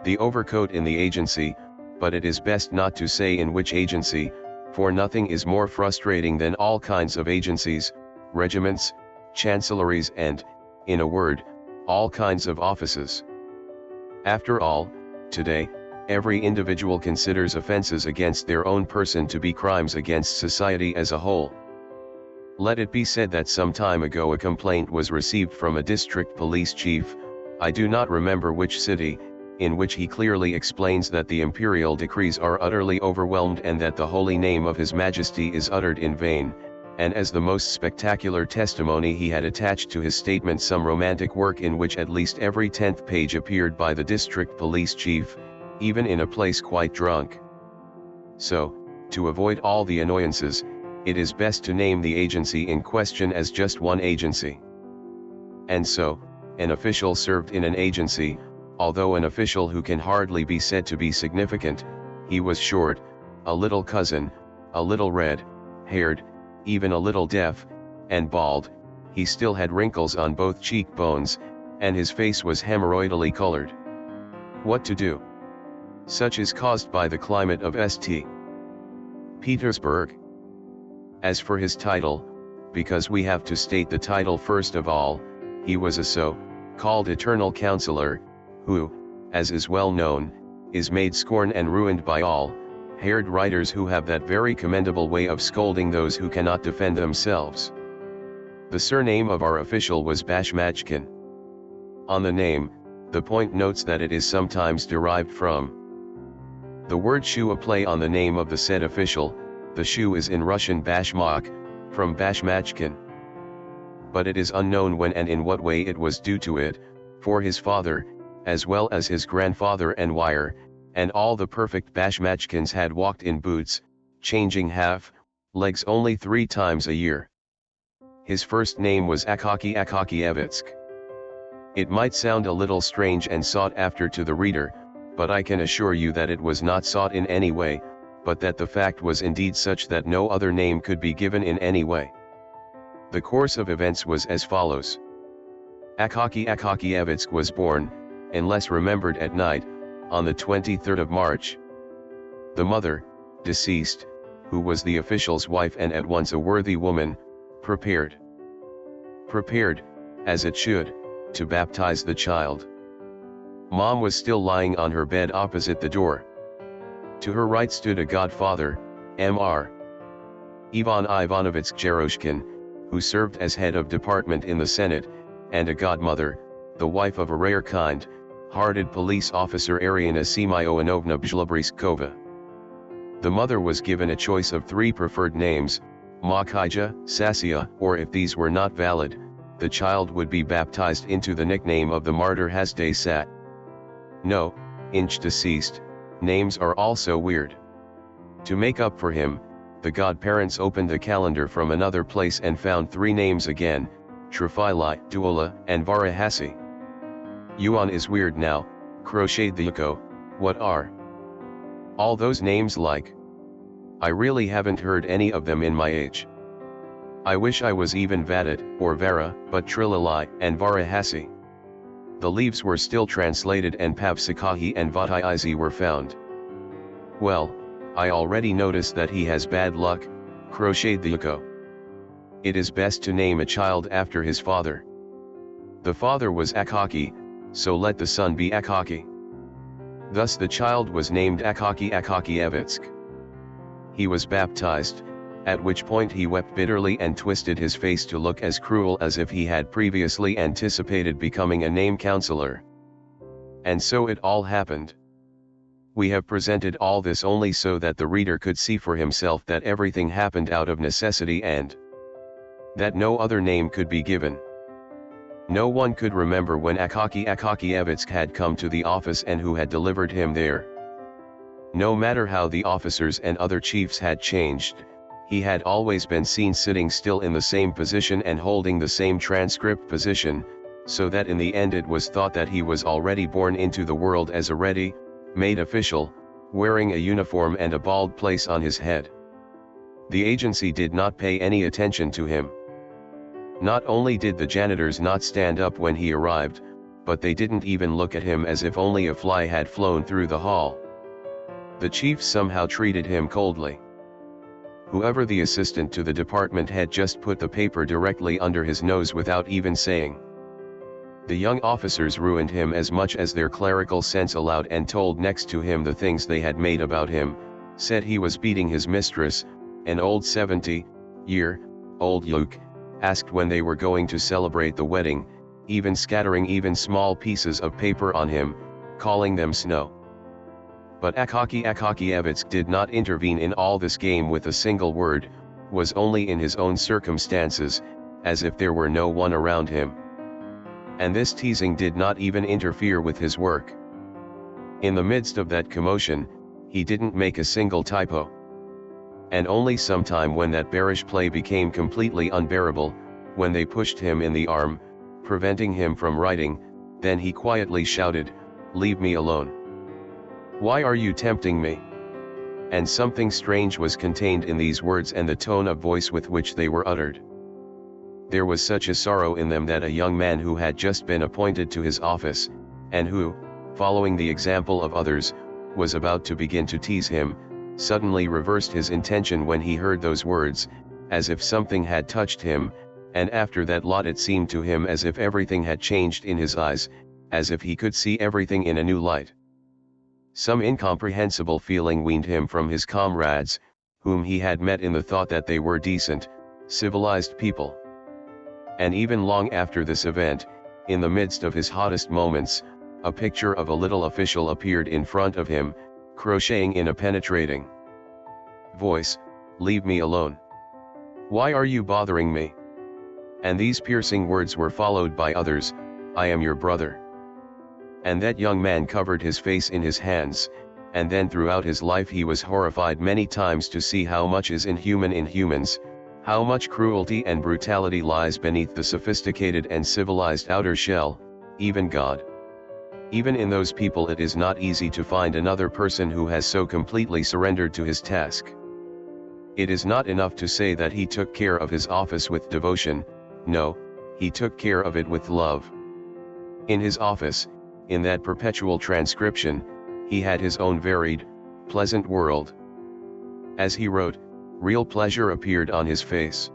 the overcoat in the agency, but it is best not to say in which agency, for nothing is more frustrating than all kinds of agencies, regiments, chancelleries and, in a word, all kinds of offices. After all, today, every individual considers offenses against their own person to be crimes against society as a whole. Let it be said that some time ago a complaint was received from a district police chief, I do not remember which city, in which he clearly explains that the imperial decrees are utterly overwhelmed and that the holy name of His Majesty is uttered in vain, and as the most spectacular testimony he had attached to his statement some romantic work in which at least every 10th page appeared by the district police chief, even in a place quite drunk. So, to avoid all the annoyances, it is best to name the agency in question as just one agency. And so, an official served in an agency, although an official who can hardly be said to be significant, he was short, a little cousin, a little red-haired, even a little deaf, and bald, he still had wrinkles on both cheekbones, and his face was hemorrhoidally colored. What to do? Such is caused by the climate of St. Petersburg. As for his title, because we have to state the title first of all, he was a so-called eternal counselor, who, as is well known, is made scorn and ruined by all haired writers who have that very commendable way of scolding those who cannot defend themselves. The surname of our official was Bashmachkin. On the name, the point notes that it is sometimes derived from the word shu, a play on the name of the said official. The shu is in Russian bashmak, from Bashmachkin. But it is unknown when and in what way it was due to it, for his father, as well as his grandfather and Wire, and all the perfect Bashmachkins had walked in boots, changing legs only 3 times a year. His first name was Akakievitsk. It might sound a little strange and sought after to the reader, but I can assure you that it was not sought in any way, but that the fact was indeed such that no other name could be given in any way. The course of events was as follows. Akakievitsk was born, unless remembered at night, on the 23rd of March. The mother, deceased, who was the official's wife and at once a worthy woman, prepared, as it should, to baptize the child. Mom was still lying on her bed opposite the door. To her right stood a godfather, Mr. Ivan Ivanovich Jeroshkin, who served as head of department in the Senate, and a godmother, the wife of a rare kind-hearted police officer Ariana Semyonovna Bzhlobryskova. The mother was given a choice of 3 preferred names, Makija, Sasia, or if these were not valid, the child would be baptized into the nickname of the martyr Hasday Sat. No, Inch deceased, names are also weird. To make up for him, the godparents opened a calendar from another place and found 3 names again, Trifili, Duola, and Varahasi. Yuan is weird now, crocheted the Yuko, what are all those names like? I really haven't heard any of them in my age. I wish I was even Vadat, or Vara, but Trilili, and Varahasi. The leaves were still translated and Pavsikahi and Vatiizi were found. Well, I already noticed that he has bad luck, crocheted the Yuko. It is best to name a child after his father. The father was Akaki, so let the son be Akaki. Thus the child was named Akakievitsk. He was baptized, at which point he wept bitterly and twisted his face to look as cruel as if he had previously anticipated becoming a name counselor. And so it all happened. We have presented all this only so that the reader could see for himself that everything happened out of necessity and that no other name could be given. No one could remember when Akakievitsk had come to the office and who had delivered him there. No matter how the officers and other chiefs had changed, he had always been seen sitting still in the same position and holding the same transcript position, so that in the end it was thought that he was already born into the world as a ready-made official, wearing a uniform and a bald place on his head. The agency did not pay any attention to him. Not only did the janitors not stand up when he arrived, but they didn't even look at him as if only a fly had flown through the hall. The chief somehow treated him coldly. Whoever the assistant to the department head just put the paper directly under his nose without even saying. The young officers ruined him as much as their clerical sense allowed and told next to him the things they had made about him, said he was beating his mistress, an old 70-year-old yoke, asked when they were going to celebrate the wedding, even scattering even small pieces of paper on him, calling them snow. But Akakievich did not intervene in all this game with a single word, was only in his own circumstances, as if there were no one around him. And this teasing did not even interfere with his work. In the midst of that commotion, he didn't make a single typo. And only sometime when that bearish play became completely unbearable, when they pushed him in the arm, preventing him from writing, then he quietly shouted, "Leave me alone. Why are you tempting me?" And something strange was contained in these words and the tone of voice with which they were uttered. There was such a sorrow in them that a young man who had just been appointed to his office, and who, following the example of others, was about to begin to tease him, suddenly reversed his intention when he heard those words, as if something had touched him, and after that lot it seemed to him as if everything had changed in his eyes, as if he could see everything in a new light. Some incomprehensible feeling weaned him from his comrades, whom he had met in the thought that they were decent, civilized people. And even long after this event, in the midst of his hottest moments, a picture of a little official appeared in front of him, crocheting in a penetrating voice, "Leave me alone. Why are you bothering me?" And these piercing words were followed by others, "I am your brother." And that young man covered his face in his hands, and then throughout his life he was horrified many times to see how much is inhuman in humans, how much cruelty and brutality lies beneath the sophisticated and civilized outer shell, even God. Even in those people it is not easy to find another person who has so completely surrendered to his task. It is not enough to say that he took care of his office with devotion, no, he took care of it with love. In his office, in that perpetual transcription, he had his own varied, pleasant world. As he wrote, real pleasure appeared on his face.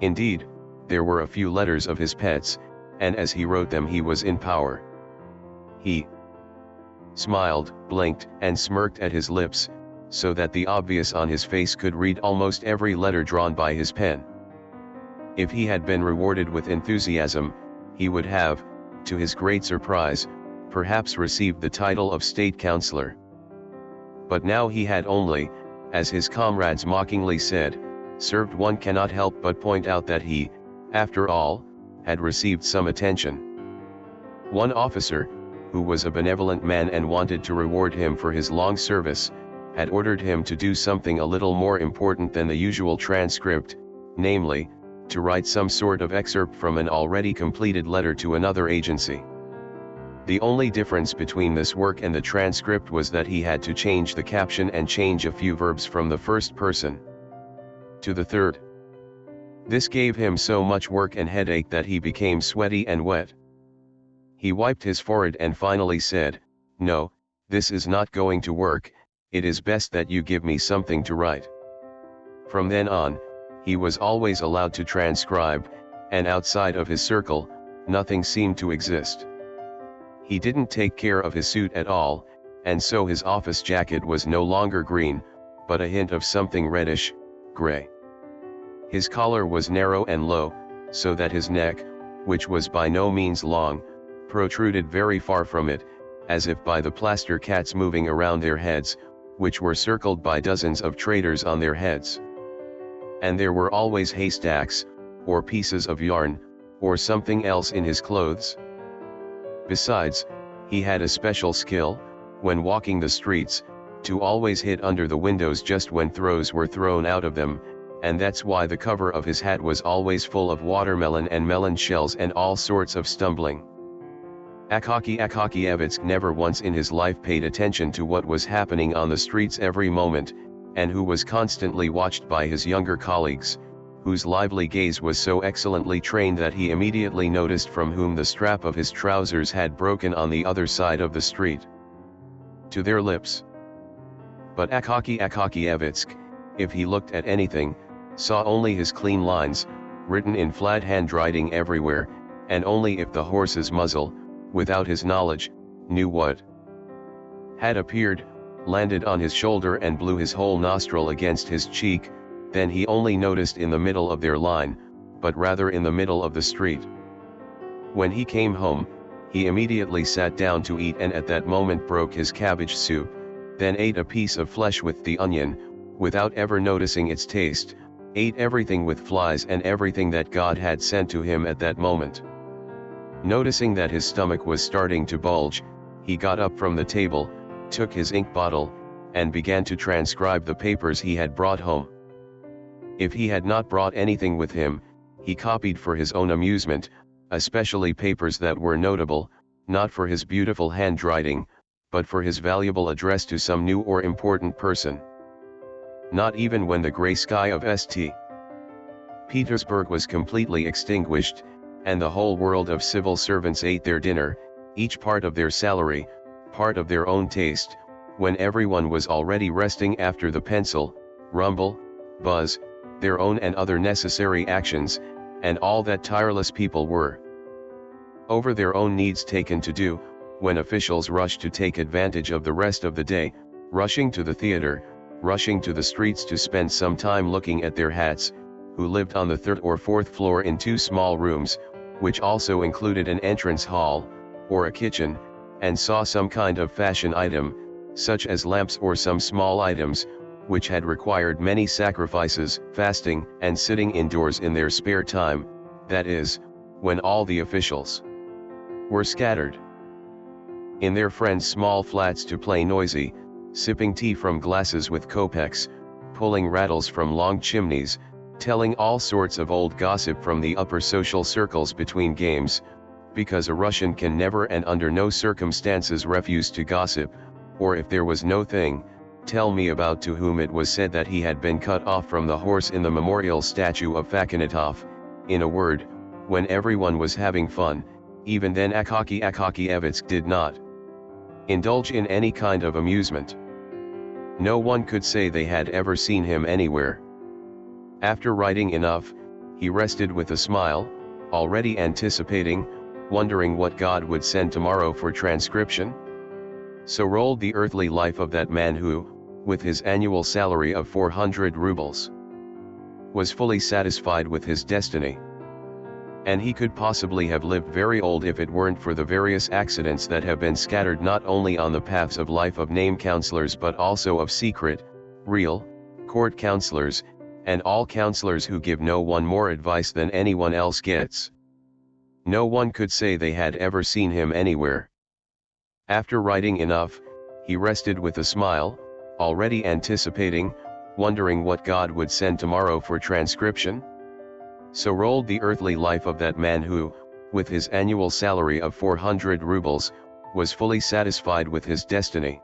Indeed, there were a few letters of his pets, and as he wrote them he was in power. He smiled, blinked, and smirked at his lips, so that the obvious on his face could read almost every letter drawn by his pen. If he had been rewarded with enthusiasm, he would have, to his great surprise, perhaps received the title of state councillor. But now he had only, as his comrades mockingly said, served. One cannot help but point out that he, after all, had received some attention. One officer, who was a benevolent man and wanted to reward him for his long service, had ordered him to do something a little more important than the usual transcript, namely, to write some sort of excerpt from an already completed letter to another agency. The only difference between this work and the transcript was that he had to change the caption and change a few verbs from the first person to the third. This gave him so much work and headache that he became sweaty and wet. He wiped his forehead and finally said, "No, this is not going to work, it is best that you give me something to write." From then on, he was always allowed to transcribe, and outside of his circle, nothing seemed to exist. He didn't take care of his suit at all, and so his office jacket was no longer green, but a hint of something reddish, gray. His collar was narrow and low, so that his neck, which was by no means long, protruded very far from it, as if by the plaster cats moving around their heads, which were circled by dozens of traitors on their heads. And there were always haystacks, or pieces of yarn, or something else in his clothes. Besides, he had a special skill, when walking the streets, to always hit under the windows just when throws were thrown out of them, and that's why the cover of his hat was always full of watermelon and melon shells and all sorts of stumbling. Akakievich never once in his life paid attention to what was happening on the streets every moment, and who was constantly watched by his younger colleagues, whose lively gaze was so excellently trained that he immediately noticed from whom the strap of his trousers had broken on the other side of the street. To their lips. But Akakievitsk, if he looked at anything, saw only his clean lines, written in flat handwriting everywhere, and only if the horse's muzzle, without his knowledge, knew what had appeared, landed on his shoulder and blew his whole nostril against his cheek, then he only noticed in the middle of their line, but rather in the middle of the street. When he came home, he immediately sat down to eat and at that moment broke his cabbage soup, then ate a piece of flesh with the onion, without ever noticing its taste, ate everything with flies and everything that God had sent to him at that moment. Noticing that his stomach was starting to bulge, he got up from the table, took his ink bottle, and began to transcribe the papers he had brought home. If he had not brought anything with him, he copied for his own amusement, especially papers that were notable, not for his beautiful handwriting, but for his valuable address to some new or important person. Not even when the grey sky of St. Petersburg was completely extinguished, and the whole world of civil servants ate their dinner, each part of their salary, part of their own taste, when everyone was already resting after the pencil, rumble, buzz, their own and other necessary actions, and all that tireless people were over their own needs taken to do, when officials rushed to take advantage of the rest of the day, rushing to the theater, rushing to the streets to spend some time looking at their hats, who lived on the third or fourth floor in two small rooms, which also included an entrance hall, or a kitchen, and saw some kind of fashion item, such as lamps or some small items, which had required many sacrifices, fasting and sitting indoors in their spare time, that is, when all the officials were scattered in their friends' small flats to play noisy, sipping tea from glasses with kopecks, pulling rattles from long chimneys, telling all sorts of old gossip from the upper social circles between games, because a Russian can never and under no circumstances refuse to gossip, or if there was no thing, tell me about to whom it was said that he had been cut off from the horse in the memorial statue of Fakhanitov. In a word, when everyone was having fun, even then Akakievitsk did not indulge in any kind of amusement. No one could say they had ever seen him anywhere. After writing enough, he rested with a smile, already anticipating, wondering what God would send tomorrow for transcription. So rolled the earthly life of that man who, with his annual salary of 400 rubles, was fully satisfied with his destiny. And he could possibly have lived very old if it weren't for the various accidents that have been scattered not only on the paths of life of name counselors but also of secret, real, court counselors, and all counselors who give no one more advice than anyone else gets. No one could say they had ever seen him anywhere. After writing enough, he rested with a smile, already anticipating, wondering what God would send tomorrow for transcription. So rolled the earthly life of that man who, with his annual salary of 400 rubles, was fully satisfied with his destiny.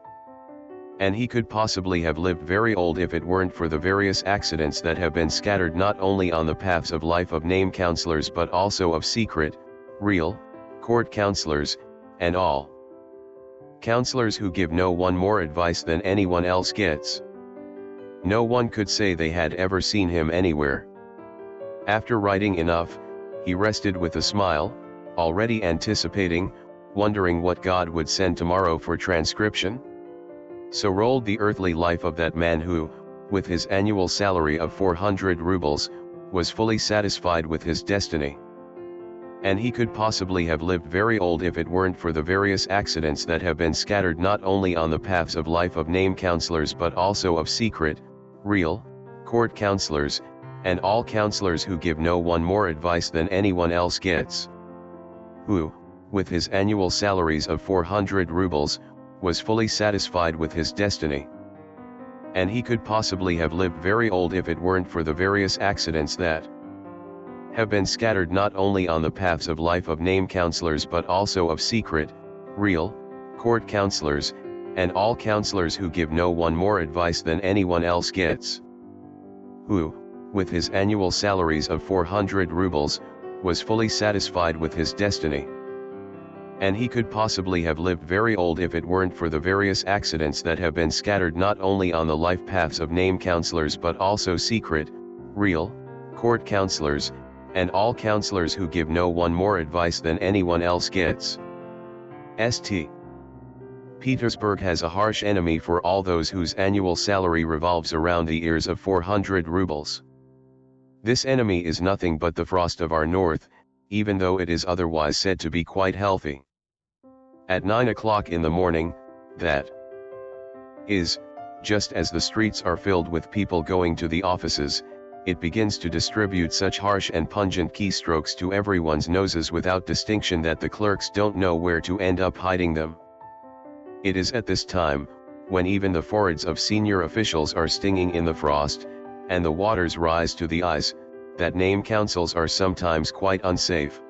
And he could possibly have lived very old if it weren't for the various accidents that have been scattered not only on the paths of life of name counselors but also of secret, real, court counselors, and all counselors who give no one more advice than anyone else gets. No one could say they had ever seen him anywhere. After writing enough, he rested with a smile, already anticipating, wondering what God would send tomorrow for transcription. So rolled the earthly life of that man who, with his annual salary of 400 rubles, was fully satisfied with his destiny. And he could possibly have lived very old if it weren't for the various accidents that have been scattered not only on the paths of life of name counselors but also of secret, real, court counselors, and all counselors who give no one more advice than anyone else gets. Who, with his annual salaries of 400 rubles, was fully satisfied with his destiny. And he could possibly have lived very old if it weren't for the various accidents that have been scattered not only on the paths of life of name counselors but also of secret, real, court counselors, and all counselors who give no one more advice than anyone else gets. Who, with his annual salaries of 400 rubles, was fully satisfied with his destiny. And he could possibly have lived very old if it weren't for the various accidents that have been scattered not only on the life paths of name counselors but also secret, real, court counselors, and all counselors who give no one more advice than anyone else gets. St. Petersburg has a harsh enemy for all those whose annual salary revolves around the ears of 400 rubles. This enemy is nothing but the frost of our north, even though it is otherwise said to be quite healthy. At 9 o'clock in the morning, that is, just as the streets are filled with people going to the offices, it begins to distribute such harsh and pungent keystrokes to everyone's noses without distinction that the clerks don't know where to end up hiding them. It is at this time, when even the foreheads of senior officials are stinging in the frost, and the waters rise to the eyes, that name councils are sometimes quite unsafe.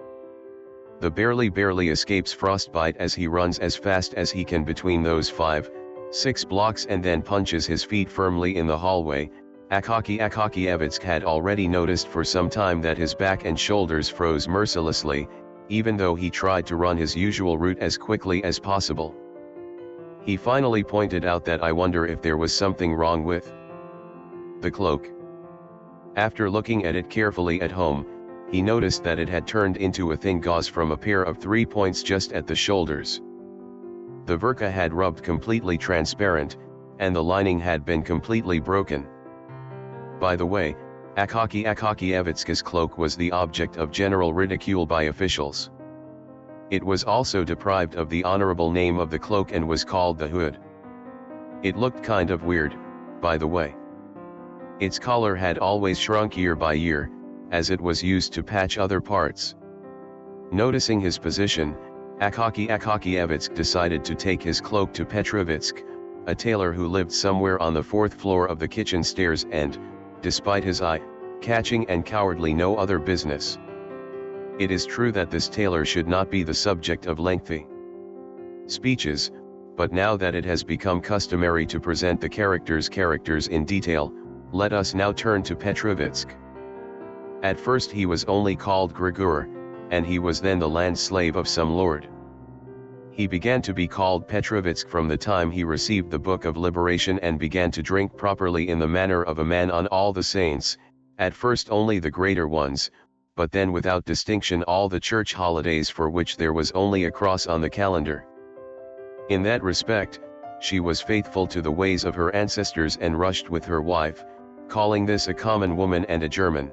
The barely escapes frostbite as he runs as fast as he can between those 5-6 blocks and then punches his feet firmly in the hallway. Akakievitsk had already noticed for some time that his back and shoulders froze mercilessly, even though he tried to run his usual route as quickly as possible. He finally pointed out that I wonder if there was something wrong with the cloak. After looking at it carefully at home, he noticed that it had turned into a thin gauze from a pair of 3 points just at the shoulders. The verka had rubbed completely transparent, and the lining had been completely broken. By the way, Akakievitsk's cloak was the object of general ridicule by officials. It was also deprived of the honorable name of the cloak and was called the hood. It looked kind of weird, by the way. Its collar had always shrunk year by year, as it was used to patch other parts. Noticing his position, Akakievitsk decided to take his cloak to Petrovitsk, a tailor who lived somewhere on the 4th floor of the kitchen stairs and, despite his eye-catching and cowardly no other business. It is true that this tailor should not be the subject of lengthy speeches, but now that it has become customary to present the characters in detail, let us now turn to Petrovitsk. At first he was only called Grigor, and he was then the land slave of some lord. He began to be called Petrovitsk from the time he received the Book of Liberation and began to drink properly in the manner of a man on all the saints, at first only the greater ones, but then without distinction all the church holidays for which there was only a cross on the calendar. In that respect, she was faithful to the ways of her ancestors and rushed with her wife, calling this a common woman and a German.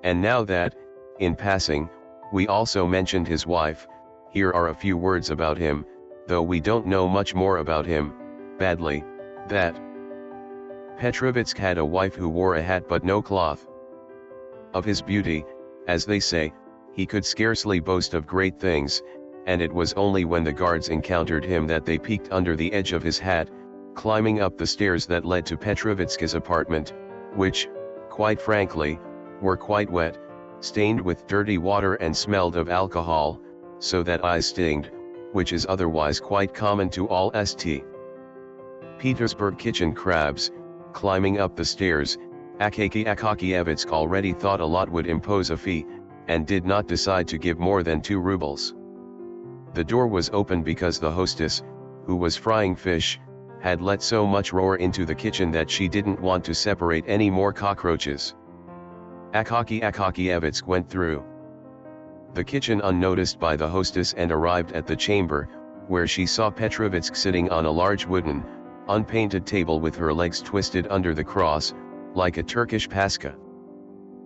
And now that, in passing, we also mentioned his wife, here are a few words about him, though we don't know much more about him, badly, that Petrovitsk had a wife who wore a hat but no cloth. Of his beauty, as they say, he could scarcely boast of great things, and it was only when the guards encountered him that they peeked under the edge of his hat, climbing up the stairs that led to Petrovitsk's apartment, which, quite frankly, were quite wet, stained with dirty water and smelled of alcohol, so that eyes stinged, which is otherwise quite common to all St. Petersburg kitchen crabs. Climbing up the stairs, Akakievitsk already thought a lot would impose a fee, and did not decide to give more than 2 rubles. The door was open because the hostess, who was frying fish, had let so much roar into the kitchen that she didn't want to separate any more cockroaches. Akakievitsk went through the kitchen unnoticed by the hostess and arrived at the chamber, where she saw Petrovitsk sitting on a large wooden, unpainted table with her legs twisted under the cross, like a Turkish paska.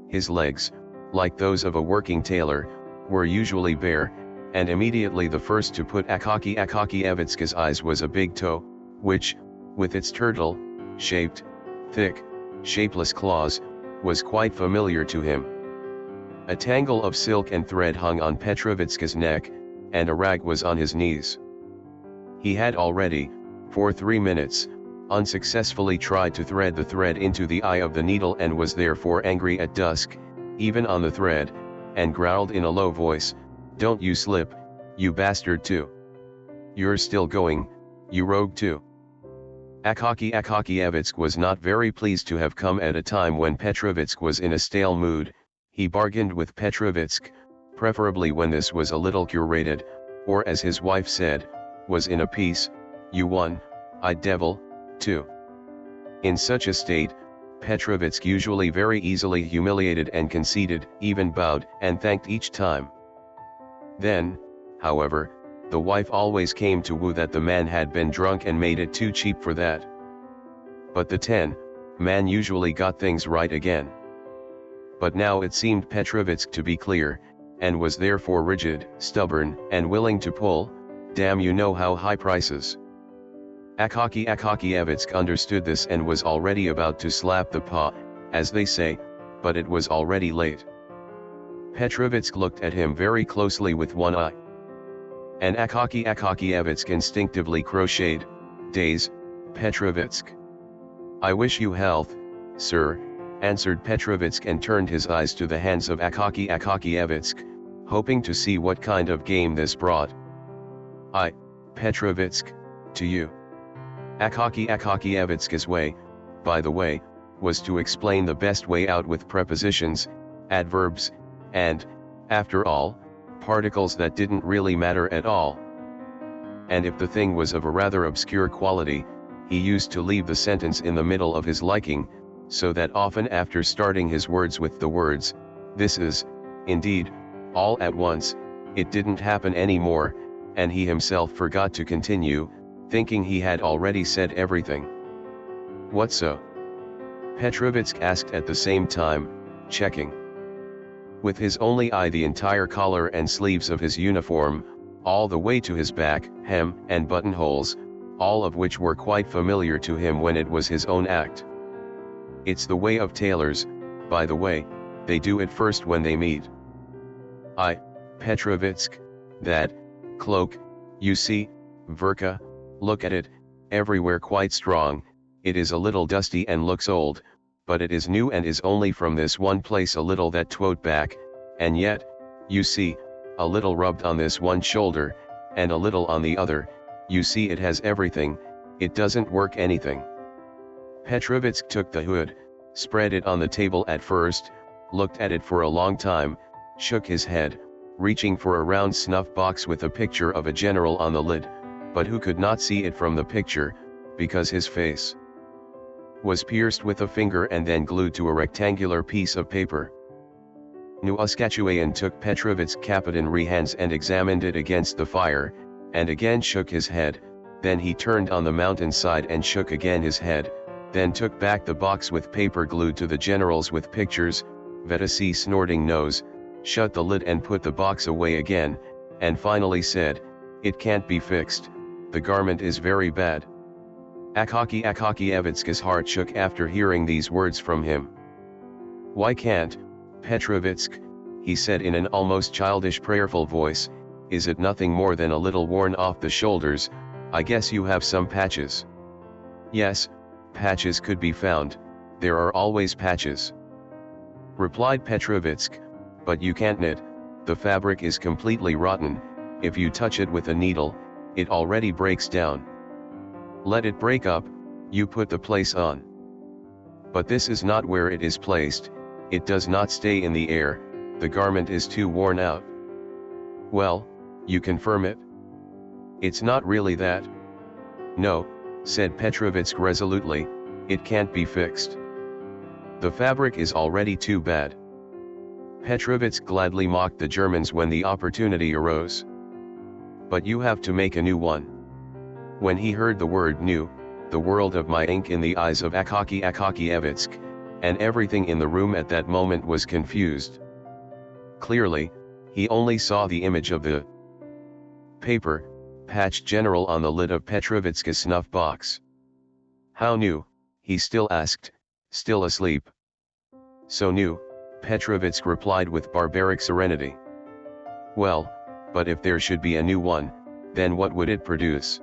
His legs, like those of a working tailor, were usually bare, and immediately the first to put Akakievitsk's eyes was a big toe, which, with its turtle-shaped, thick, shapeless claws, was quite familiar to him. A tangle of silk and thread hung on Petrovitsk's neck, and a rag was on his knees. He had already, for 3 minutes, unsuccessfully tried to thread the thread into the eye of the needle and was therefore angry at dusk, even on the thread, and growled in a low voice, "Don't you slip, you bastard too. You're still going, you rogue too." Akakiyevitsk was not very pleased to have come at a time when Petrovitsk was in a stale mood. He bargained with Petrovitsk, preferably when this was a little curated, or as his wife said, was in a piece, you won, I devil, too. In such a state, Petrovitsk usually very easily humiliated and conceded, even bowed and thanked each time. Then, however, the wife always came to woo that the man had been drunk and made it too cheap for that. But the man usually got things right again. But now it seemed Petrovitsk to be clear, and was therefore rigid, stubborn, and willing to pull, damn you know how high prices. Akakiyevitsk understood this and was already about to slap the paw, as they say, but it was already late. Petrovitsk looked at him very closely with one eye. And Akakiyevitsk instinctively crocheted, days, Petrovitsk. I wish you health, sir, answered Petrovitsk and turned his eyes to the hands of Akakiyevitsk, hoping to see what kind of game this brought. I, Petrovitsk, to you. Akakiyevitsk's way, by the way, was to explain the best way out with prepositions, adverbs, and, after all, particles that didn't really matter at all. And if the thing was of a rather obscure quality, he used to leave the sentence in the middle of his liking, so that often after starting his words with the words, this is, indeed, all at once, it didn't happen any more, and he himself forgot to continue, thinking he had already said everything. What so? Petrovitsk asked at the same time, checking with his only eye the entire collar and sleeves of his uniform, all the way to his back, hem, and buttonholes, all of which were quite familiar to him when it was his own act. It's the way of tailors, by the way, they do it first when they meet. I, Petrovitsk, that cloak, you see, Verka, look at it, everywhere quite strong, it is a little dusty and looks old, but it is new and is only from this one place a little that twote back, and yet, you see, a little rubbed on this one shoulder, and a little on the other, you see it has everything, it doesn't work anything. Petrovitsk took the hood, spread it on the table at first, looked at it for a long time, shook his head, reaching for a round snuff box with a picture of a general on the lid, but who could not see it from the picture, because his face was pierced with a finger and then glued to a rectangular piece of paper. Nuuskatuayan took Petrovitsk's capitanry hands and examined it against the fire, and again shook his head, then he turned on the mountainside and shook again his head, then took back the box with paper glued to the generals with pictures, Vetasi snorting nose, shut the lid and put the box away again, and finally said, it can't be fixed, the garment is very bad. Akakiyevitsk's heart shook after hearing these words from him. Why can't, Petrovitsk, he said in an almost childish prayerful voice, is it nothing more than a little worn off the shoulders, I guess you have some patches. Yes, patches could be found, there are always patches. Replied Petrovitsk, but you can't knit, the fabric is completely rotten, if you touch it with a needle, it already breaks down. Let it break up, you put the place on. But this is not where it is placed, it does not stay in the air, the garment is too worn out. Well, you confirm it? It's not really that. No, said Petrovitsk resolutely, it can't be fixed. The fabric is already too bad. Petrovitsk gladly mocked the Germans when the opportunity arose. But you have to make a new one. When he heard the word new, the world of my ink in the eyes of Akakiyevitsk, and everything in the room at that moment was confused. Clearly, he only saw the image of the paper, patched general on the lid of Petrovitsk's snuff box. How new, he still asked, still asleep. So new, Petrovitsk replied with barbaric serenity. Well, but if there should be a new one, then what would it produce?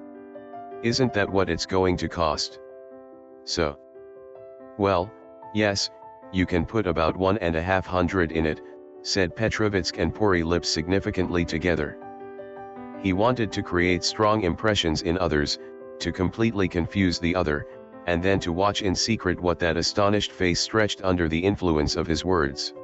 Isn't that what it's going to cost? So. Well, yes, you can put about 150 in it, said Petrovitsk and Puri lips significantly together. He wanted to create strong impressions in others, to completely confuse the other, and then to watch in secret what that astonished face stretched under the influence of his words.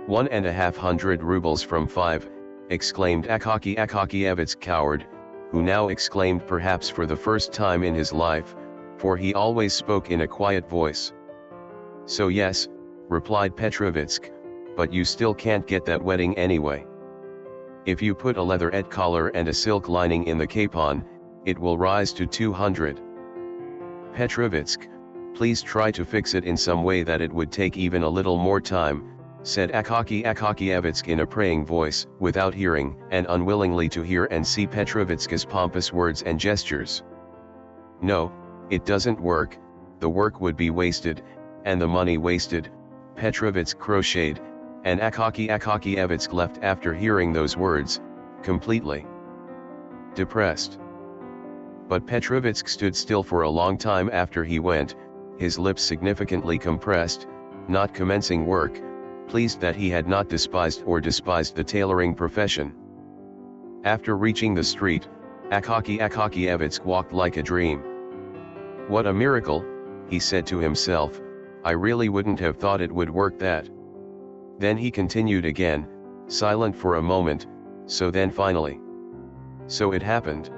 1,500 rubles from 5, exclaimed Akakievich, coward, who now exclaimed perhaps for the first time in his life, for he always spoke in a quiet voice. So yes, replied Petrovich, but you still can't get that wedding anyway. If you put a leatherette collar and a silk lining in the capon, it will rise to 200. Petrovich, please try to fix it in some way that it would take even a little more time, said Akakievich in a praying voice, without hearing and unwillingly to hear and see Petrovich's pompous words and gestures. No, it doesn't work, the work would be wasted, and the money wasted, Petrovich crocheted, and Akakievich left after hearing those words, completely depressed. But Petrovich stood still for a long time after he went, his lips significantly compressed, not commencing work, pleased that he had not despised the tailoring profession. After reaching the street, Akakievich walked like a dream. What a miracle, he said to himself, I really wouldn't have thought it would work that. Then he continued again, silent for a moment, so then finally. So it happened.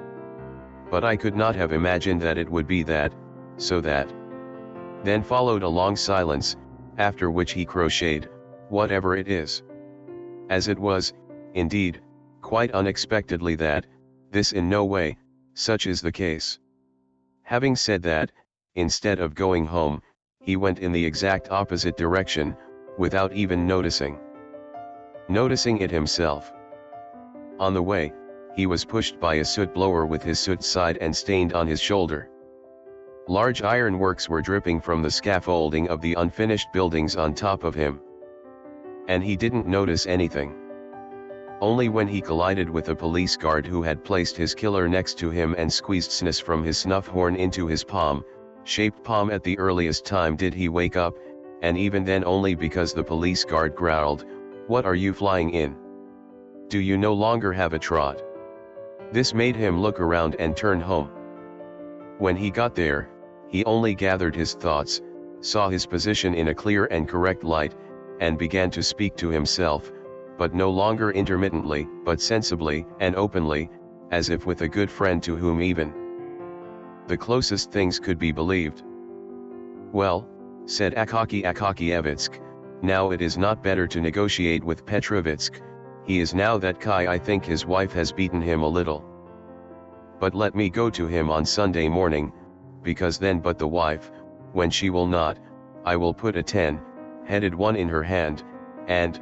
But I could not have imagined that it would be that, so that. Then followed a long silence, after which he crocheted, whatever it is. As it was, indeed, quite unexpectedly that, this in no way, such is the case. Having said that, instead of going home, he went in the exact opposite direction, without even noticing it himself. On the way, he was pushed by a soot blower with his soot side and stained on his shoulder. Large ironworks were dripping from the scaffolding of the unfinished buildings on top of him. And he didn't notice anything. Only when he collided with a police guard who had placed his killer next to him and squeezed snus from his snuff horn into his palm-shaped palm at the earliest time did he wake up, and even then only because the police guard growled, "What are you flying in? Do you no longer have a trot?" This made him look around and turn home. When he got there, he only gathered his thoughts, saw his position in a clear and correct light, and began to speak to himself, but no longer intermittently, but sensibly and openly, as if with a good friend to whom even the closest things could be believed. Well, said Akakievich, now it is not better to negotiate with Petrovich, he is now that guy. I think his wife has beaten him a little. But let me go to him on Sunday morning, because then but the wife, when she will not, I will put a 10-headed one in her hand, and,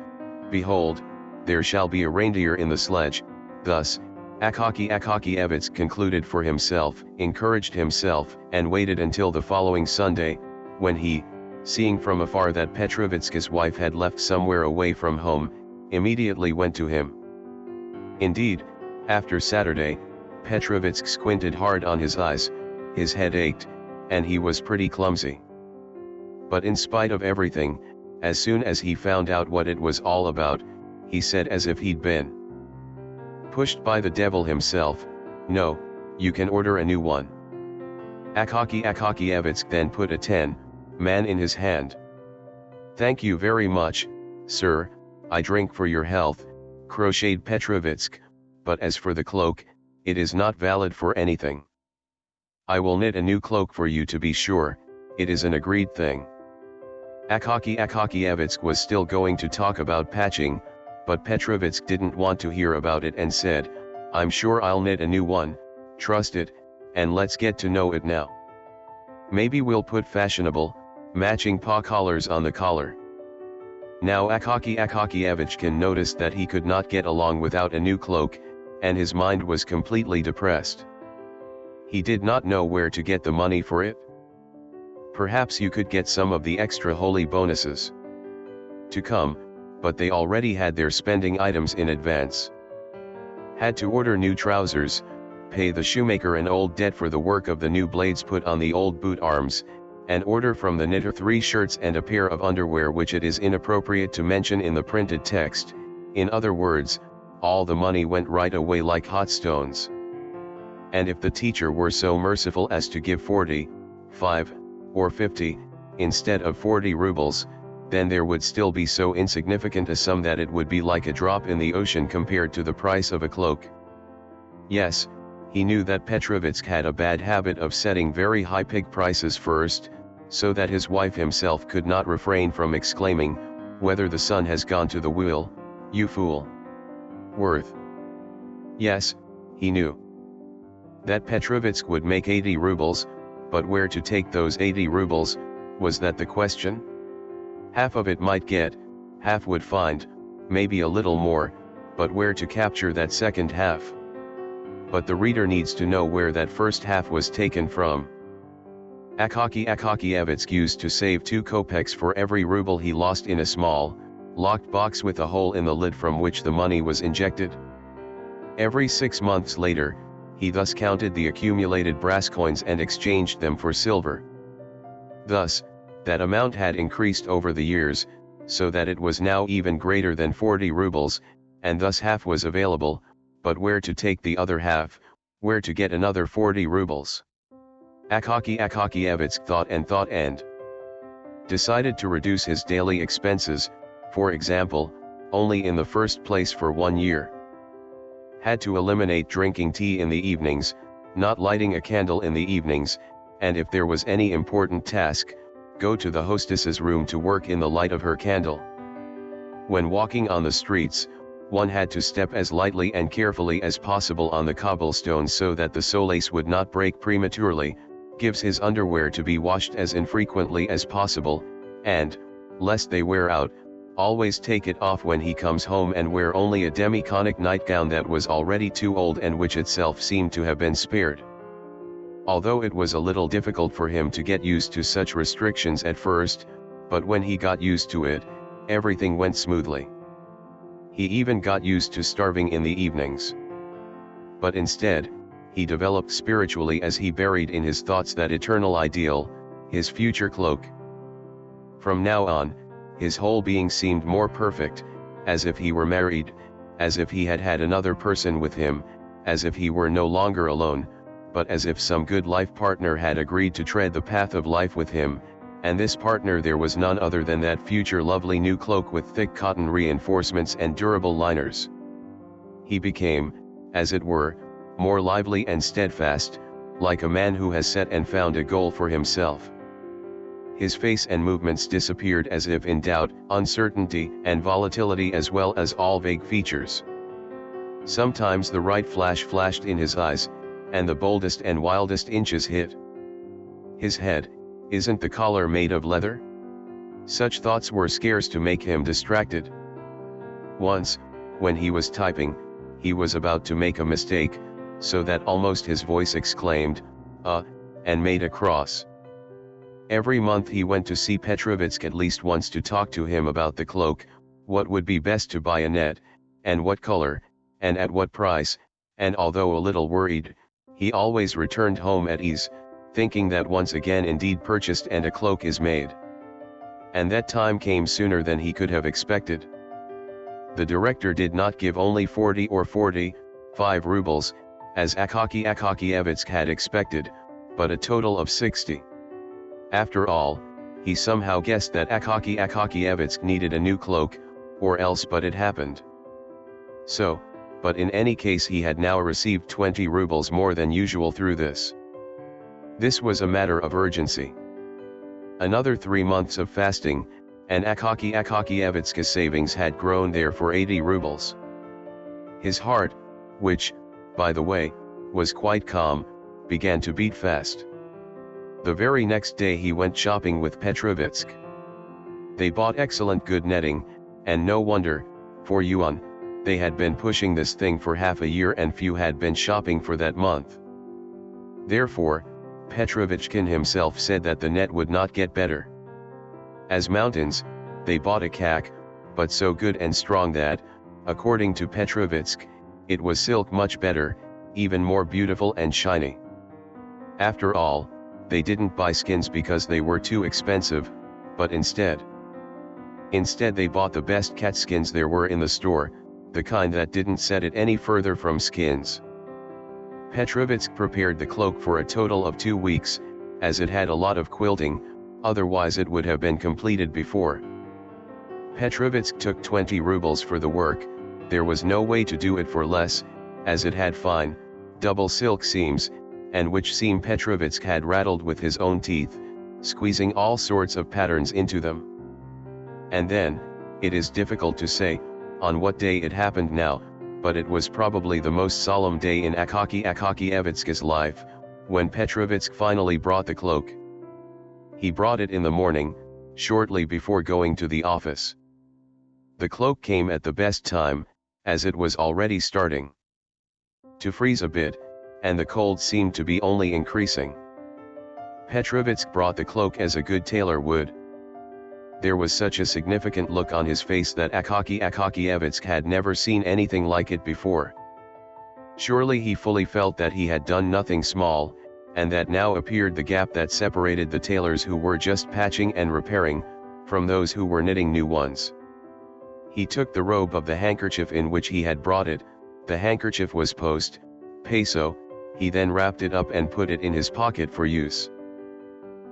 behold, there shall be a reindeer in the sledge. Thus, Akakievich concluded for himself, encouraged himself, and waited until the following Sunday, when he, seeing from afar that Petrovich's wife had left somewhere away from home, immediately went to him. Indeed, after Saturday, Petrovich squinted hard on his eyes, his head ached, and he was pretty clumsy. But in spite of everything, as soon as he found out what it was all about, he said as if he'd been pushed by the devil himself, "No, you can order a new one." Akakievich then put a 10-man in his hand. "Thank you very much, sir, I drink for your health," crocheted Petrovich, "but as for the cloak, it is not valid for anything. I will knit a new cloak for you to be sure, it is an agreed thing." Akakievich was still going to talk about patching, but Petrovich didn't want to hear about it and said, "I'm sure I'll knit a new one, trust it, and let's get to know it now. Maybe we'll put fashionable, matching paw collars on the collar." Now Akakievich noticed that he could not get along without a new cloak, and his mind was completely depressed. He did not know where to get the money for it. Perhaps you could get some of the extra holy bonuses to come, but they already had their spending items in advance. Had to order new trousers, pay the shoemaker an old debt for the work of the new blades put on the old boot arms, and order from the knitter 3 shirts and a pair of underwear which it is inappropriate to mention in the printed text. In other words, all the money went right away like hot stones. and if the teacher were so merciful as to give 40, 5, or 50, instead of 40 rubles, then there would still be so insignificant a sum that it would be like a drop in the ocean compared to the price of a cloak. Yes, he knew that Petrovitsk had a bad habit of setting very high pig prices first, so that his wife himself could not refrain from exclaiming, "Whether the son has gone to the wheel, you fool." Worth. Yes, he knew that Petrovitsk would make 80 rubles, but where to take those 80 rubles, was that the question? Half of it might get, half would find, maybe a little more, but where to capture that second half? But the reader needs to know where that first half was taken from. Akakievitsk used to save 2 kopecks for every ruble he lost in a small, locked box with a hole in the lid from which the money was injected. Every 6 months later, he thus counted the accumulated brass coins and exchanged them for silver. Thus, that amount had increased over the years, so that it was now even greater than 40 rubles, and thus half was available, but where to take the other half, where to get another 40 rubles? Akakievitsk thought and decided to reduce his daily expenses, for example, only in the first place for 1 year. Had to eliminate drinking tea in the evenings, not lighting a candle in the evenings, and if there was any important task, go to the hostess's room to work in the light of her candle. When walking on the streets, one had to step as lightly and carefully as possible on the cobblestones so that the solace would not break prematurely, gives his underwear to be washed as infrequently as possible, and, lest they wear out, always take it off when he comes home and wear only a demi-conic nightgown that was already too old and which itself seemed to have been spared. Although it was a little difficult for him to get used to such restrictions at first, but when he got used to it, everything went smoothly. He even got used to starving in the evenings. But instead, he developed spiritually as he buried in his thoughts that eternal ideal, his future cloak. From now on, his whole being seemed more perfect, as if he were married, as if he had had another person with him, as if he were no longer alone, but as if some good life partner had agreed to tread the path of life with him, and this partner there was none other than that future lovely new cloak with thick cotton reinforcements and durable liners. He became, as it were, more lively and steadfast, like a man who has set and found a goal for himself. His face and movements disappeared as if in doubt, uncertainty, and volatility as well as all vague features. Sometimes the right flash flashed in his eyes, and the boldest and wildest inches hit his head. Isn't the collar made of leather? Such thoughts were scarce to make him distracted. Once, when he was typing, he was about to make a mistake, so that almost his voice exclaimed, and made a cross. Every month he went to see Petrovitsk at least once to talk to him about the cloak, what would be best to buy a net, and what color, and at what price, and although a little worried, he always returned home at ease, thinking that once again indeed purchased and a cloak is made. And that time came sooner than he could have expected. The director did not give only 40 or 45 rubles, as Akakievitsk had expected, but a total of 60. After all, he somehow guessed that Akakievitsk needed a new cloak, or else but it happened. So, but in any case he had now received 20 rubles more than usual through this. This was a matter of urgency. Another 3 months of fasting, and Akakievitsk's savings had grown there for 80 rubles. His heart, which, by the way, was quite calm, began to beat fast. The very next day he went shopping with Petrovitsk. They bought excellent good netting, and no wonder, for yuan, they had been pushing this thing for half a year and few had been shopping for that month. Therefore, Petrovitchkin himself said that the net would not get better. As mountains, they bought a kak, but so good and strong that, according to Petrovitsk, it was silk much better, even more beautiful and shiny. After all, they didn't buy skins because they were too expensive, but instead they bought the best cat skins there were in the store, the kind that didn't set it any further from skins. Petrovitsk prepared the cloak for a total of 2 weeks, as it had a lot of quilting, otherwise it would have been completed before. Petrovitsk took 20 rubles for the work. There was no way to do it for less, as it had fine, double silk seams, and which seam Petrovitsk had rattled with his own teeth, squeezing all sorts of patterns into them. And then, it is difficult to say, on what day it happened now, but it was probably the most solemn day in Akakievitsk's life, when Petrovitsk finally brought the cloak. He brought it in the morning, shortly before going to the office. The cloak came at the best time, as it was already starting to freeze a bit, and the cold seemed to be only increasing. Petrovitsk brought the cloak as a good tailor would. There was such a significant look on his face that Akakievitsk had never seen anything like it before. Surely he fully felt that he had done nothing small, and that now appeared the gap that separated the tailors who were just patching and repairing, from those who were knitting new ones. He took the robe of the handkerchief in which he had brought it. The handkerchief was peso, he then wrapped it up and put it in his pocket for use.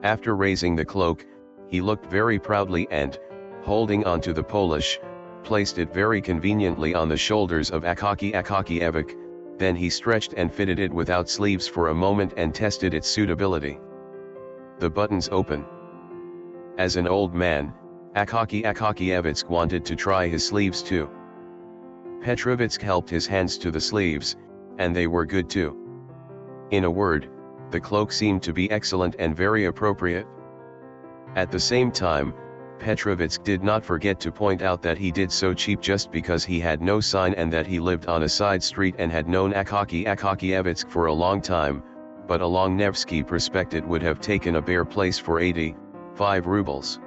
After raising the cloak, he looked very proudly and, holding on to the Polish, placed it very conveniently on the shoulders of Akakievitsk, then he stretched and fitted it without sleeves for a moment and tested its suitability. The buttons open. As an old man, Akakievitsk wanted to try his sleeves too. Petrovitsk helped his hands to the sleeves, and they were good too. In a word, the cloak seemed to be excellent and very appropriate. At the same time, Petrovitsk did not forget to point out that he did so cheap just because he had no sign and that he lived on a side street and had known Akakievitsk for a long time, but along Nevsky Prospect it would have taken a bare place for 85 rubles.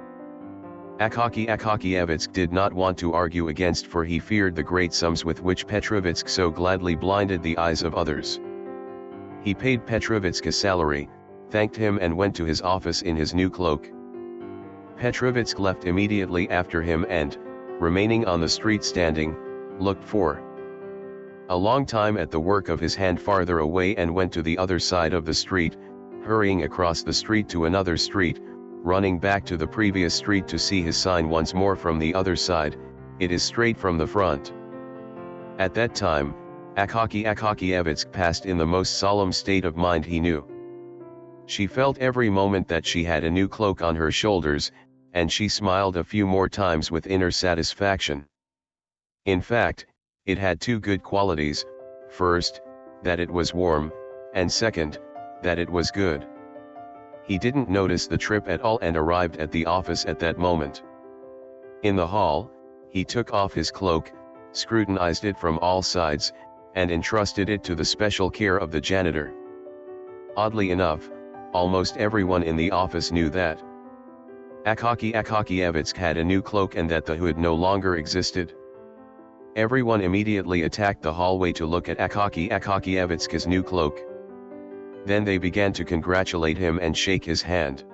Akakievitsk did not want to argue against, for he feared the great sums with which Petrovitsk so gladly blinded the eyes of others. He paid Petrovitsk a salary, thanked him and went to his office in his new cloak. Petrovitsk left immediately after him and, remaining on the street standing, looked for a long time at the work of his hand farther away and went to the other side of the street, hurrying across the street to another street, running back to the previous street to see his sign once more from the other side. It is straight from the front. At that time, Akakievitsk passed in the most solemn state of mind he knew. She felt every moment that she had a new cloak on her shoulders, and she smiled a few more times with inner satisfaction. In fact, it had two good qualities: first, that it was warm, and second, that it was good. He didn't notice the trip at all and arrived at the office at that moment. In the hall, he took off his cloak, scrutinized it from all sides, and entrusted it to the special care of the janitor. Oddly enough, almost everyone in the office knew that Akakievitsk had a new cloak and that the hood no longer existed. Everyone immediately attacked the hallway to look at Akakievitsk's new cloak. Then they began to congratulate him and shake his hand.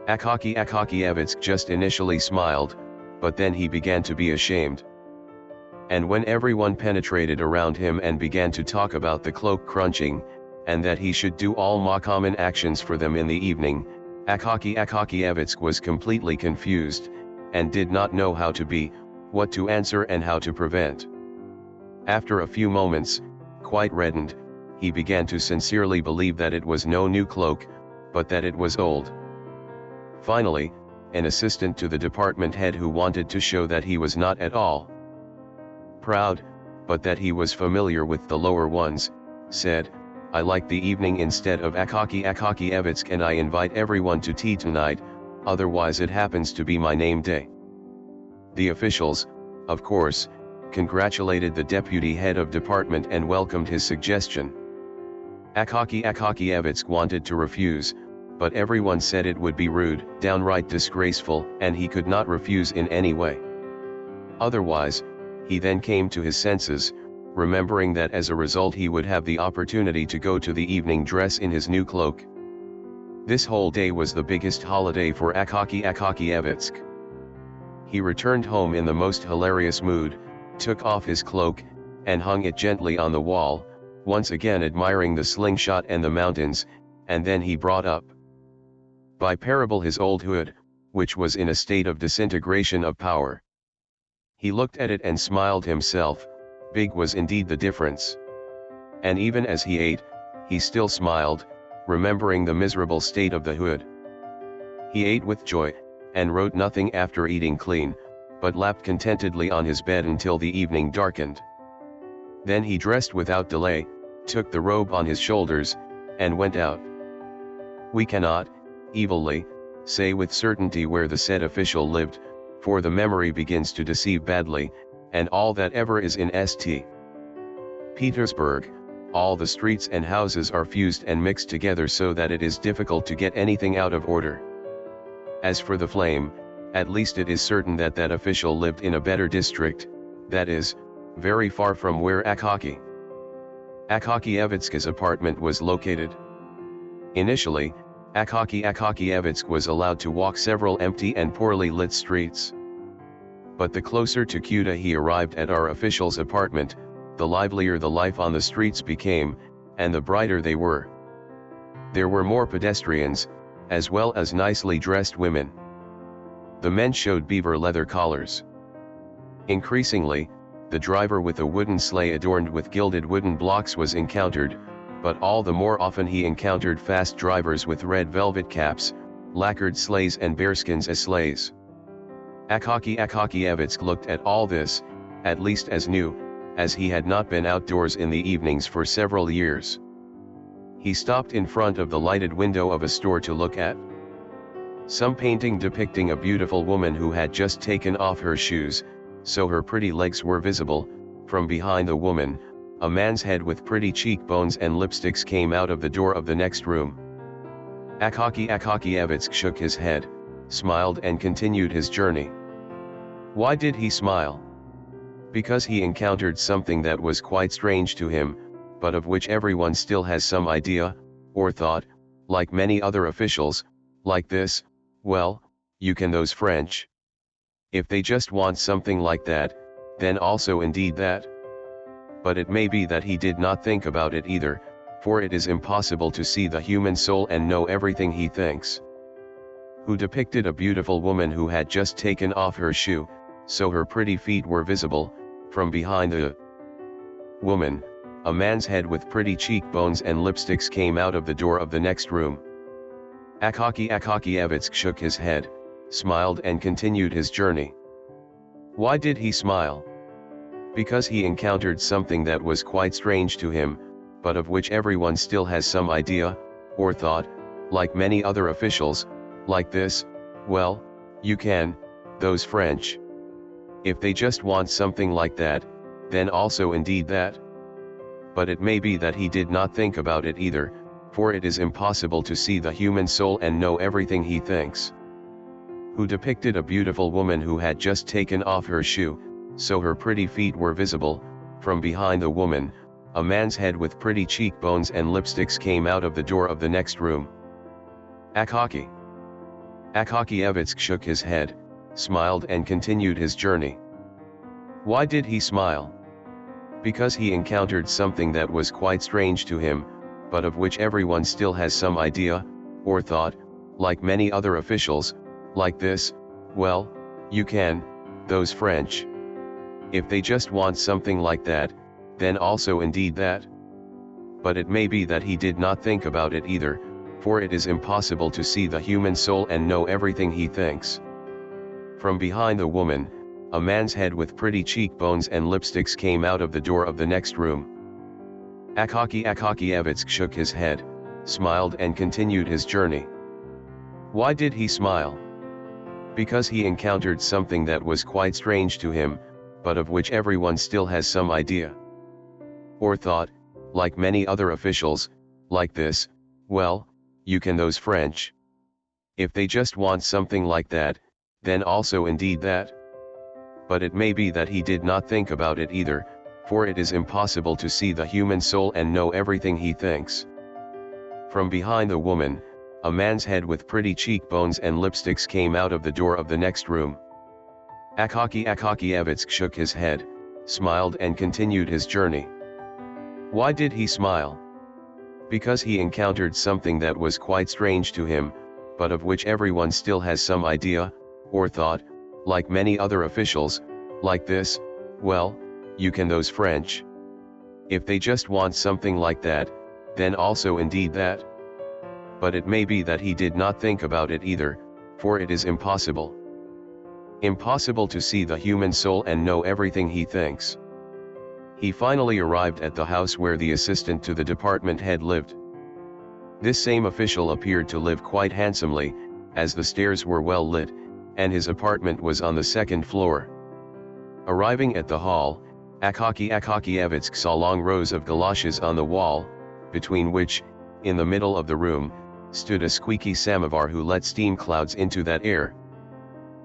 Akakievitsk just initially smiled, but then he began to be ashamed. And when everyone penetrated around him and began to talk about the cloak crunching, and that he should do all common actions for them in the evening, Akakievitsk was completely confused, and did not know how to be, what to answer and how to prevent. After a few moments, quite reddened, he began to sincerely believe that it was no new cloak, but that it was old. Finally, an assistant to the department head, who wanted to show that he was not at all proud, but that he was familiar with the lower ones, said, "I like the evening instead of Akakievitsk, and I invite everyone to tea tonight, otherwise it happens to be my name day." The officials, of course, congratulated the deputy head of department and welcomed his suggestion. Akakievitsk wanted to refuse, but everyone said it would be rude, downright disgraceful, and he could not refuse in any way. Otherwise, he then came to his senses, remembering that as a result he would have the opportunity to go to the evening dress in his new cloak. This whole day was the biggest holiday for Akakievitsk. He returned home in the most hilarious mood, took off his cloak, and hung it gently on the wall, once again admiring the slingshot and the mountains, and then he brought up by parable his old hood, which was in a state of disintegration of power. He looked at it and smiled himself, big was indeed the difference. And even as he ate, he still smiled, remembering the miserable state of the hood. He ate with joy, and wrote nothing after eating clean, but lapped contentedly on his bed until the evening darkened. Then he dressed without delay, took the robe on his shoulders, and went out. We cannot, evilly, say with certainty where the said official lived, for the memory begins to deceive badly, and all that ever is in St. Petersburg, all the streets and houses are fused and mixed together so that it is difficult to get anything out of order. As for the flame, at least it is certain that that official lived in a better district, that is, very far from where Akakievitsk's apartment was located. Initially, Akakievitsk was allowed to walk several empty and poorly lit streets. But the closer to Kuta he arrived at our official's apartment, the livelier the life on the streets became, and the brighter they were. There were more pedestrians, as well as nicely dressed women. The men showed beaver leather collars. Increasingly, the driver with a wooden sleigh adorned with gilded wooden blocks was encountered, but all the more often he encountered fast drivers with red velvet caps, lacquered sleighs and bearskins as sleighs. Akakievitsk looked at all this, at least as new, as he had not been outdoors in the evenings for several years. He stopped in front of the lighted window of a store to look at some painting depicting a beautiful woman who had just taken off her shoes, so her pretty legs were visible. From behind the woman, a man's head with pretty cheekbones and lipsticks came out of the door of the next room. Akakievitsk shook his head, smiled and continued his journey. Why did he smile? Because he encountered something that was quite strange to him, but of which everyone still has some idea, or thought, like many other officials, like this, well, you can those French. If they just want something like that, then also indeed that. But it may be that he did not think about it either, for it is impossible to see the human soul and know everything he thinks. Who depicted a beautiful woman who had just taken off her shoe, so her pretty feet were visible. From behind the woman, a man's head with pretty cheekbones and lipsticks came out of the door of the next room. Akakievitsk shook his head, smiled and continued his journey. Why did he smile? Because he encountered something that was quite strange to him, but of which everyone still has some idea, or thought, like many other officials, like this, well, you can, those French. If they just want something like that, then also indeed that. But it may be that he did not think about it either, for it is impossible to see the human soul and know everything he thinks. Who depicted a beautiful woman who had just taken off her shoe, so her pretty feet were visible. From behind the woman, a man's head with pretty cheekbones and lipsticks came out of the door of the next room. Akakievitsk shook his head, smiled and continued his journey. Why did he smile? Because he encountered something that was quite strange to him, but of which everyone still has some idea, or thought, like many other officials, like this, well, you can, those French. If they just want something like that, then also indeed that. But it may be that he did not think about it either, for it is impossible to see the human soul and know everything he thinks. From behind the woman, a man's head with pretty cheekbones and lipsticks came out of the door of the next room. Akakievitsk shook his head, smiled and continued his journey. Why did he smile? Because he encountered something that was quite strange to him, but of which everyone still has some idea, or thought, like many other officials, like this, well, you can those French. If they just want something like that, then also indeed that. But it may be that he did not think about it either, for it is impossible to see the human soul and know everything he thinks. From behind the woman, a man's head with pretty cheekbones and lipsticks came out of the door of the next room. Akakievitsk shook his head, smiled and continued his journey. Why did he smile? Because he encountered something that was quite strange to him, but of which everyone still has some idea, or thought, like many other officials, like this, well, you can those French. If they just want something like that, then also indeed that. But it may be that he did not think about it either, for it is impossible. Impossible to see the human soul and know everything he thinks. He finally arrived at the house where the assistant to the department head lived. This same official appeared to live quite handsomely, as the stairs were well lit, and his apartment was on the second floor. Arriving at the hall, Akakievitsk saw long rows of galoshes on the wall, between which, in the middle of the room, stood a squeaky samovar who let steam clouds into that air.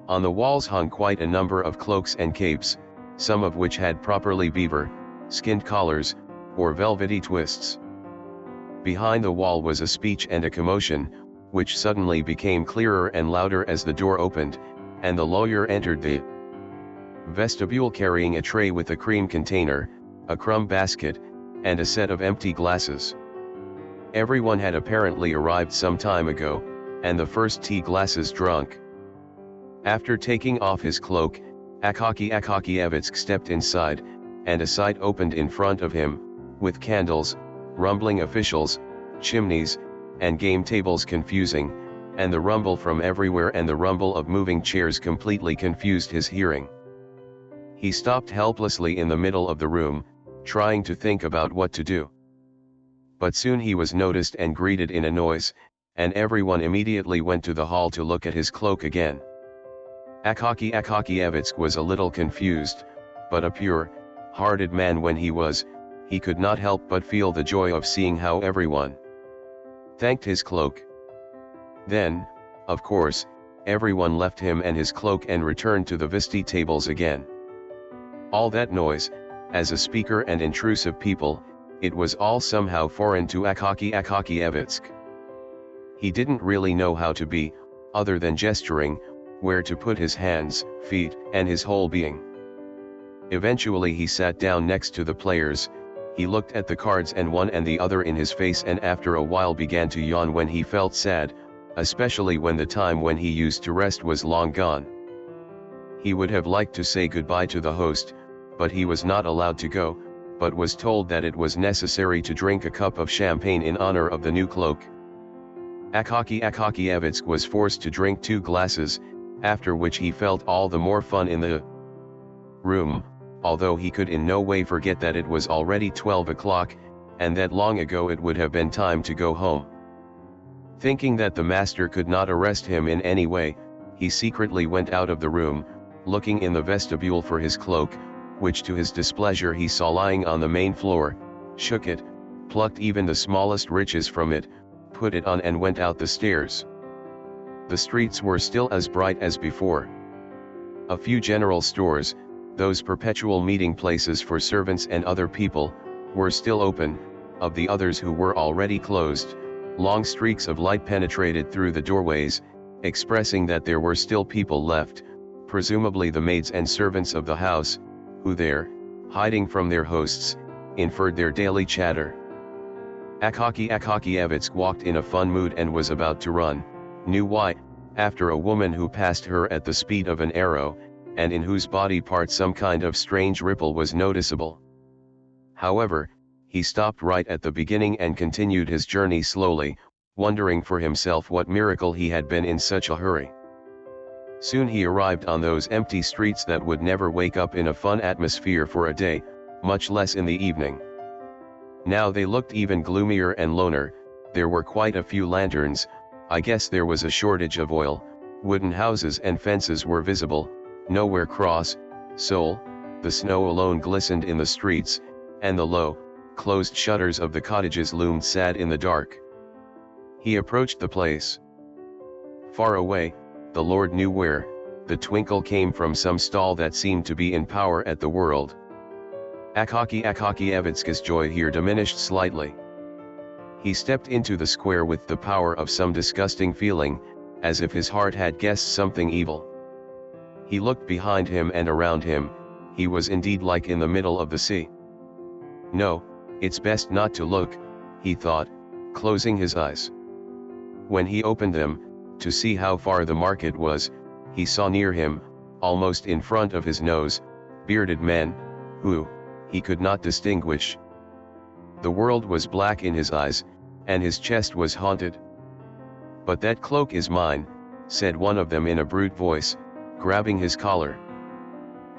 On the walls hung quite a number of cloaks and capes, some of which had properly beaver-skinned collars, or velvety twists. Behind the wall was a speech and a commotion, which suddenly became clearer and louder as the door opened, and the lawyer entered the vestibule carrying a tray with a cream container, a crumb basket, and a set of empty glasses. Everyone had apparently arrived some time ago, and the first tea glasses drunk. After taking off his cloak, Akakievitsk stepped inside, and a sight opened in front of him, with candles, rumbling officials, chimneys, and game tables confusing, and the rumble from everywhere and the rumble of moving chairs completely confused his hearing. He stopped helplessly in the middle of the room, trying to think about what to do. But soon he was noticed and greeted in a noise, and everyone immediately went to the hall to look at his cloak again. Akakievitsk was a little confused, but a pure-hearted man when he could not help but feel the joy of seeing how everyone thanked his cloak. Then, of course, everyone left him and his cloak and returned to the vesti tables again. All that noise, as a speaker and intrusive people, it was all somehow foreign to Akakievitsk. He didn't really know how to be, other than gesturing, where to put his hands, feet, and his whole being. Eventually he sat down next to the players, he looked at the cards and one and the other in his face, and after a while began to yawn when he felt sad, especially when the time when he used to rest was long gone. He would have liked to say goodbye to the host, but he was not allowed to go, but was told that it was necessary to drink a cup of champagne in honor of the new cloak. Akakievitsk was forced to drink 2 glasses, after which he felt all the more fun in the room, although he could in no way forget that it was already 12 o'clock, and that long ago it would have been time to go home. Thinking that the master could not arrest him in any way, he secretly went out of the room, looking in the vestibule for his cloak, which to his displeasure he saw lying on the main floor, shook it, plucked even the smallest riches from it, put it on and went out the stairs. The streets were still as bright as before. A few general stores, those perpetual meeting places for servants and other people, were still open. Of the others who were already closed, long streaks of light penetrated through the doorways, expressing that there were still people left, presumably the maids and servants of the house, who there, hiding from their hosts, inferred their daily chatter. Akakievitsk walked in a fun mood and was about to run, knew why, after a woman who passed her at the speed of an arrow, and in whose body part some kind of strange ripple was noticeable. However, he stopped right at the beginning and continued his journey slowly, wondering for himself what miracle he had been in such a hurry. Soon he arrived on those empty streets that would never wake up in a fun atmosphere for a day, much less in the evening. Now they looked even gloomier and loner. There were quite a few lanterns. I guess there was a shortage of oil. Wooden houses and fences were visible, nowhere cross, soul, the snow alone glistened in the streets, and the low, closed shutters of the cottages loomed sad in the dark. He approached the place. Far away, the Lord knew where, the twinkle came from some stall that seemed to be in power at the world. Akakievitsk's joy here diminished slightly. He stepped into the square with the power of some disgusting feeling, as if his heart had guessed something evil. He looked behind him and around him. He was indeed like in the middle of the sea. No, It's best not to look, he thought, closing his eyes. When he opened them, to see how far the market was, he saw near him, almost in front of his nose, bearded men, who, he could not distinguish. The world was black in his eyes, and his chest was haunted. "But that cloak is mine," said one of them in a brute voice, grabbing his collar.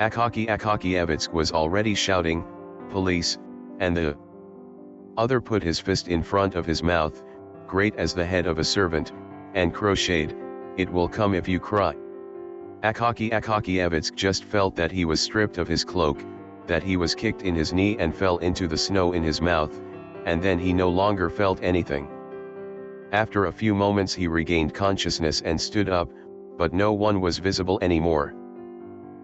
Akakievitsk was already shouting, "Police," and the other put his fist in front of his mouth, great as the head of a servant, and crocheted, "It will come if you cry." Akakievitsk just felt that he was stripped of his cloak, that he was kicked in his knee and fell into the snow in his mouth, and then he no longer felt anything. After a few moments he regained consciousness and stood up, but no one was visible anymore.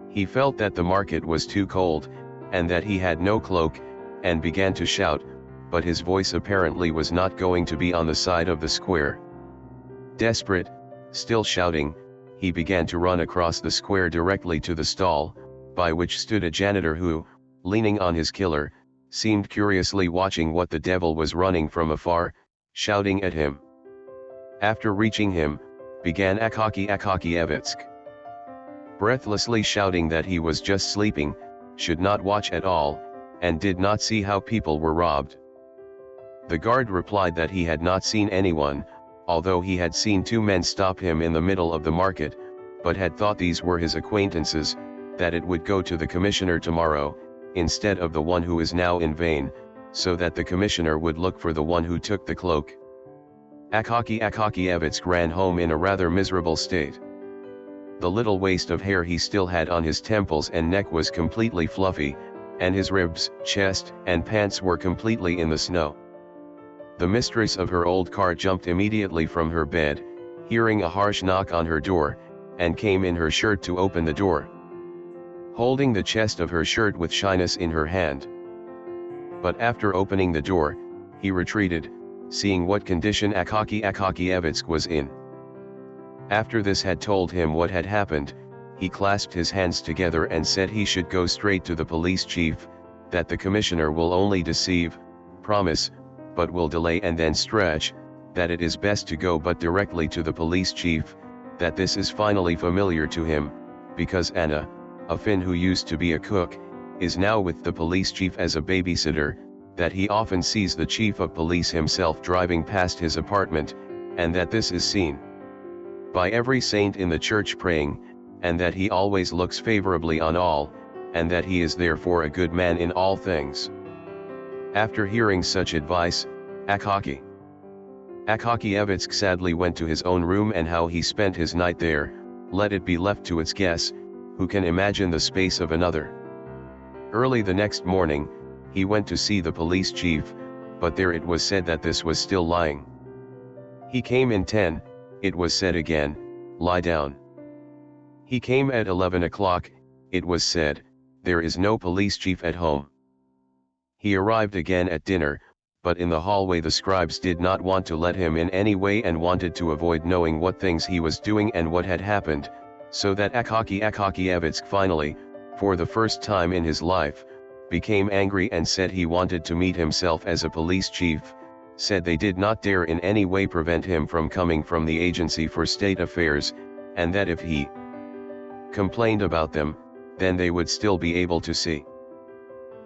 He felt that the market was too cold, and that he had no cloak, and began to shout, but his voice apparently was not going to be on the side of the square. Desperate, still shouting, he began to run across the square directly to the stall, by which stood a janitor who, leaning on his killer, seemed curiously watching what the devil was running from afar, shouting at him. After reaching him, began Akakievitsk. Breathlessly shouting that he was just sleeping, should not watch at all, and did not see how people were robbed. The guard replied that he had not seen anyone, although he had seen two men stop him in the middle of the market, but had thought these were his acquaintances, that it would go to the commissioner tomorrow, instead of the one who is now in vain, so that the commissioner would look for the one who took the cloak. Akakievitsk ran home in a rather miserable state. The little waste of hair he still had on his temples and neck was completely fluffy, and his ribs, chest, and pants were completely in the snow. The mistress of her old car jumped immediately from her bed, hearing a harsh knock on her door, and came in her shirt to open the door, holding the chest of her shirt with shyness in her hand. But after opening the door, he retreated, seeing what condition Akakievitsk was in. After this had told him what had happened, he clasped his hands together and said he should go straight to the police chief, that the commissioner will only deceive, promise, but will delay and then stretch, that it is best to go but directly to the police chief, that this is finally familiar to him, because Anna, a Finn who used to be a cook, is now with the police chief as a babysitter, that he often sees the chief of police himself driving past his apartment, and that this is seen by every saint in the church praying, and that he always looks favorably on all, and that he is therefore a good man in all things. After hearing such advice, Akakievitsk sadly went to his own room, and how he spent his night there, let it be left to its guess, who can imagine the space of another. Early the next morning, he went to see the police chief, but there it was said that this was still lying. He came in 10, it was said again, lie down. He came at 11 o'clock, it was said, there is no police chief at home. He arrived again at dinner, but in the hallway the scribes did not want to let him in any way and wanted to avoid knowing what things he was doing and what had happened, so that Akakievitsk finally, for the first time in his life, became angry and said he wanted to meet himself as a police chief, said they did not dare in any way prevent him from coming from the Agency for State Affairs, and that if he complained about them, then they would still be able to see.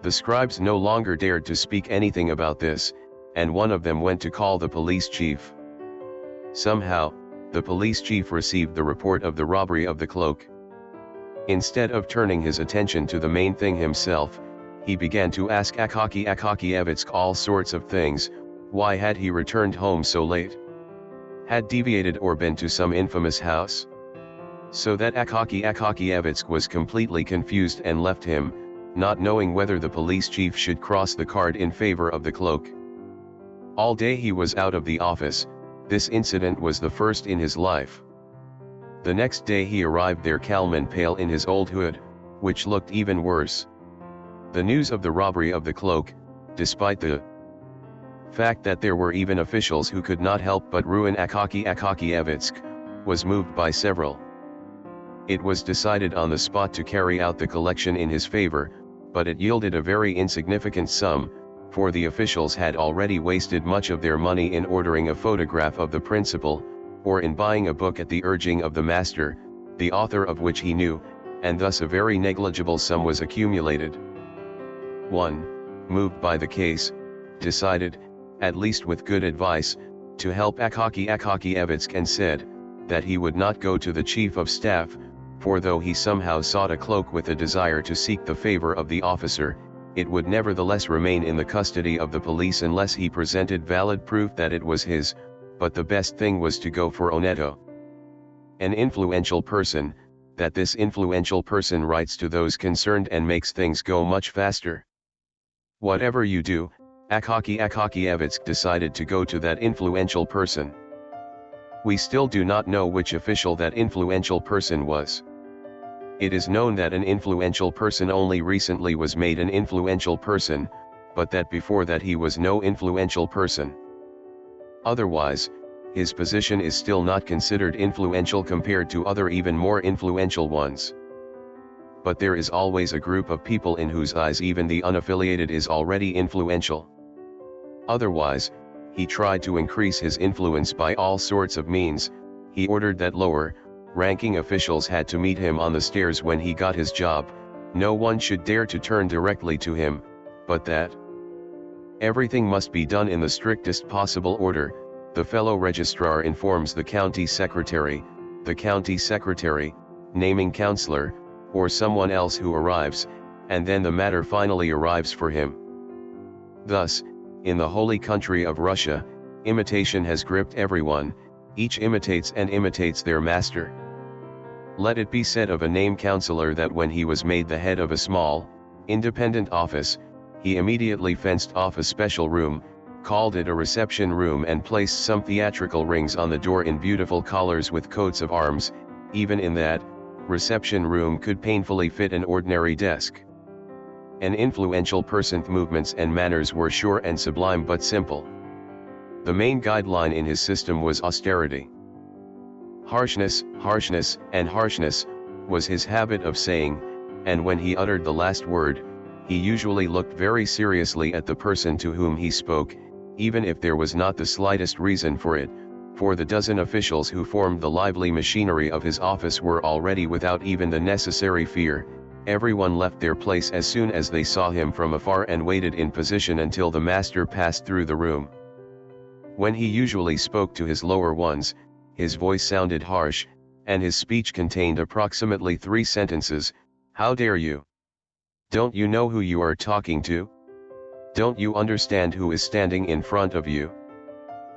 The scribes no longer dared to speak anything about this, and one of them went to call the police chief. Somehow, the police chief received the report of the robbery of the cloak. Instead of turning his attention to the main thing himself, he began to ask Akakievitsk all sorts of things. Why had he returned home so late? Had deviated or been to some infamous house? So that Akakievitsk was completely confused and left him, not knowing whether the police chief should cross the card in favor of the cloak. All day he was out of the office. This incident was the first in his life. The next day he arrived there calm and pale in his old hood, which looked even worse. The news of the robbery of the cloak, despite the fact that there were even officials who could not help but ruin Akakievitsk, was moved by several. It was decided on the spot to carry out the collection in his favor, but it yielded a very insignificant sum, for the officials had already wasted much of their money in ordering a photograph of the principal, or in buying a book at the urging of the master, the author of which he knew, and thus a very negligible sum was accumulated. 1. Moved by the case, decided, at least with good advice, to help Akakievitsk and said, that he would not go to the chief of staff, for though he somehow sought a cloak with a desire to seek the favor of the officer, it would nevertheless remain in the custody of the police unless he presented valid proof that it was his, but the best thing was to go for Oneto. An influential person, that this influential person writes to those concerned and makes things go much faster. Whatever you do, Akakievitsk decided to go to that influential person. We still do not know which official that influential person was. It is known that an influential person only recently was made an influential person, but that before that he was no influential person. Otherwise, his position is still not considered influential compared to other even more influential ones. But there is always a group of people in whose eyes even the unaffiliated is already influential. Otherwise, he tried to increase his influence by all sorts of means. He ordered that lower-ranking officials had to meet him on the stairs when he got his job, no one should dare to turn directly to him, but that everything must be done in the strictest possible order. The fellow registrar informs the county secretary, naming councillor, or someone else who arrives, and then the matter finally arrives for him. Thus, in the holy country of Russia, imitation has gripped everyone, each imitates and imitates their master. Let it be said of a named councillor that when he was made the head of a small, independent office, he immediately fenced off a special room, called it a reception room, and placed some theatrical rings on the door in beautiful collars with coats of arms. Even in that reception room could painfully fit an ordinary desk. An influential person's movements and manners were sure and sublime but simple. The main guideline in his system was austerity. Harshness, and harshness, was his habit of saying, and when he uttered the last word, he usually looked very seriously at the person to whom he spoke, even if there was not the slightest reason for it, for the dozen officials who formed the lively machinery of his office were already without even the necessary fear. Everyone left their place as soon as they saw him from afar and waited in position until the master passed through the room. When he usually spoke to his lower ones, his voice sounded harsh, and his speech contained approximately 3 sentences. How dare you? Don't you know who you are talking to? Don't you understand who is standing in front of you?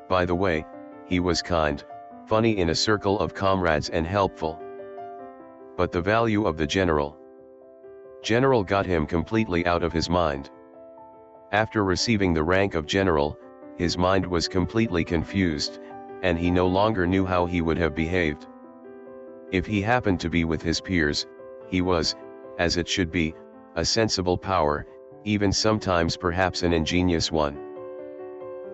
By the way, he was kind, funny in a circle of comrades and helpful. But the value of the general got him completely out of his mind. After receiving the rank of general, his mind was completely confused, and he no longer knew how he would have behaved. If he happened to be with his peers, he was, as it should be, a sensible power, even sometimes perhaps an ingenious one.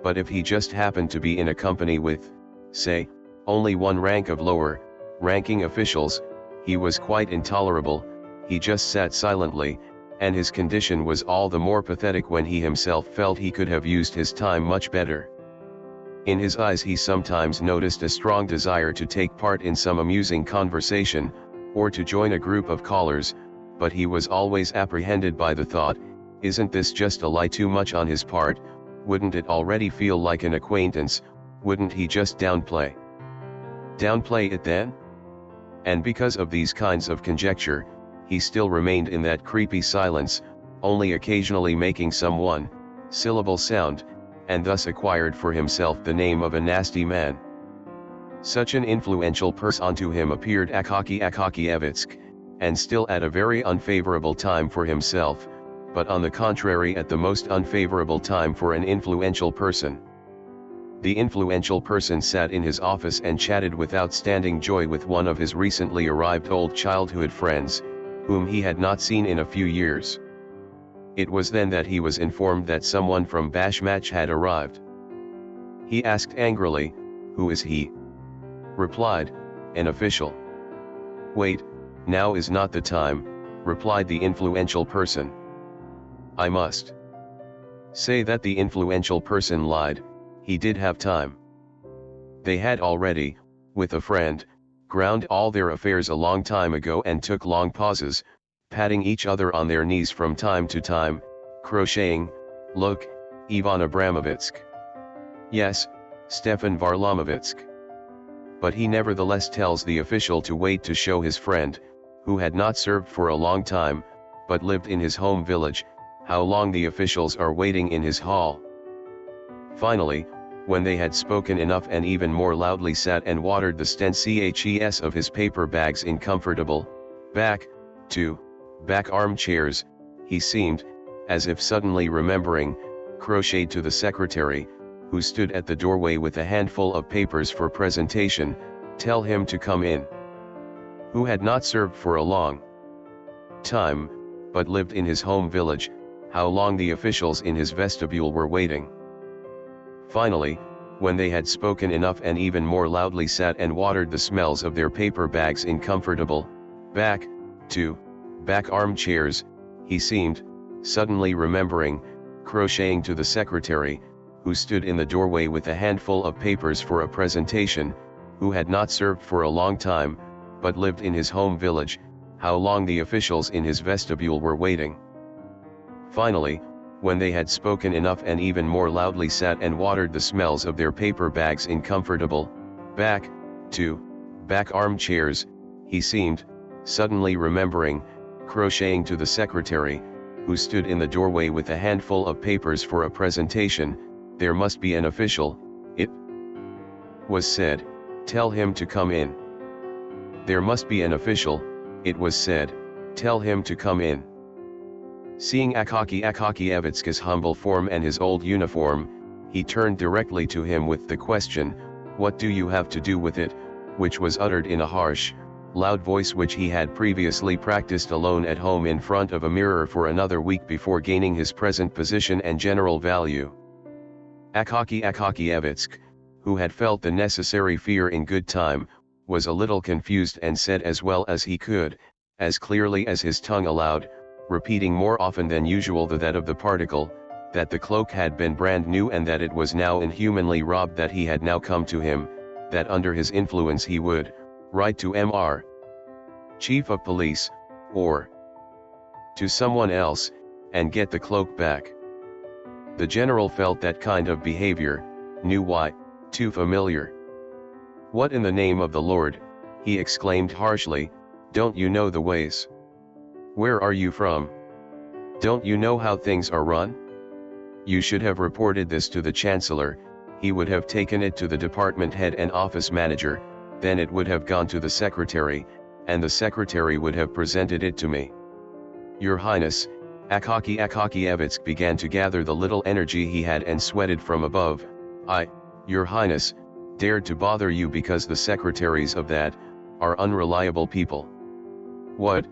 But if he just happened to be in a company with, say, only one rank of lower-ranking officials, he was quite intolerable. He just sat silently, and his condition was all the more pathetic when he himself felt he could have used his time much better. In his eyes he sometimes noticed a strong desire to take part in some amusing conversation, or to join a group of callers, but he was always apprehended by the thought, isn't this just a lie too much on his part? Wouldn't it already feel like an acquaintance? Wouldn't he just downplay it then? And because of these kinds of conjecture, he still remained in that creepy silence, only occasionally making some one-syllable sound, and thus acquired for himself the name of a nasty man. Such an influential person to him appeared Akakievitsk, and still at a very unfavorable time for himself, but on the contrary at the most unfavorable time for an influential person. The influential person sat in his office and chatted with outstanding joy with one of his recently arrived old childhood friends, whom he had not seen in a few years. It was then that he was informed that someone from Bashmach had arrived. He asked angrily, "Who is he?" Replied, "An official." "Wait, now is not the time," replied the influential person. "I must Say that the influential person lied, he did have time. They had already, with a friend, ground all their affairs a long time ago and took long pauses, patting each other on their knees from time to time, crocheting, "Look, Ivan Abramovich. Yes, Stefan Varlamovich." But he nevertheless tells the official to wait to show his friend, who had not served for a long time, but lived in his home village, how long the officials are waiting in his hall. Finally, when they had spoken enough and even more loudly sat and watered the stems of his paper bags in comfortable, back armchairs, he seemed, as if suddenly remembering, crocheted to the secretary, who stood at the doorway with a handful of papers for presentation, tell him to come in. Who had not served for a long time, but lived in his home village, how long the officials in his vestibule were waiting. Finally, when they had spoken enough and even more loudly sat and watered the smells of their paper bags in comfortable, back armchairs, he seemed, suddenly remembering, crocheting to the secretary, who stood in the doorway with a handful of papers for a presentation, who had not served for a long time, but lived in his home village, how long the officials in his vestibule were waiting. Finally, when they had spoken enough and even more loudly sat and watered the smells of their paper bags in comfortable, back armchairs, he seemed, suddenly remembering, crocheting to the secretary, who stood in the doorway with a handful of papers for a presentation, there must be an official, it was said, tell him to come in. There must be an official, it was said, tell him to come in. Seeing Akakievitsky's humble form and his old uniform, he turned directly to him with the question, "What do you have to do with it?" which was uttered in a harsh, loud voice which he had previously practiced alone at home in front of a mirror for another week before gaining his present position and general value. Akakievitsky, who had felt the necessary fear in good time, was a little confused and said as well as he could, as clearly as his tongue allowed, repeating more often than usual that of the particle, that the cloak had been brand new and that it was now inhumanly robbed, that he had now come to him, that under his influence he would write to Mr. Chief of Police, or to someone else, and get the cloak back. The general felt that kind of behavior, knew why, too familiar. "What in the name of the Lord," he exclaimed harshly, "don't you know the ways? Where are you from? Don't you know how things are run? You should have reported this to the Chancellor, he would have taken it to the department head and office manager, then it would have gone to the secretary, and the secretary would have presented it to me. Your Highness." Akakievitsky began to gather the little energy he had and sweated from above. Your Highness, dared to bother you because the secretaries of that, are unreliable people." What,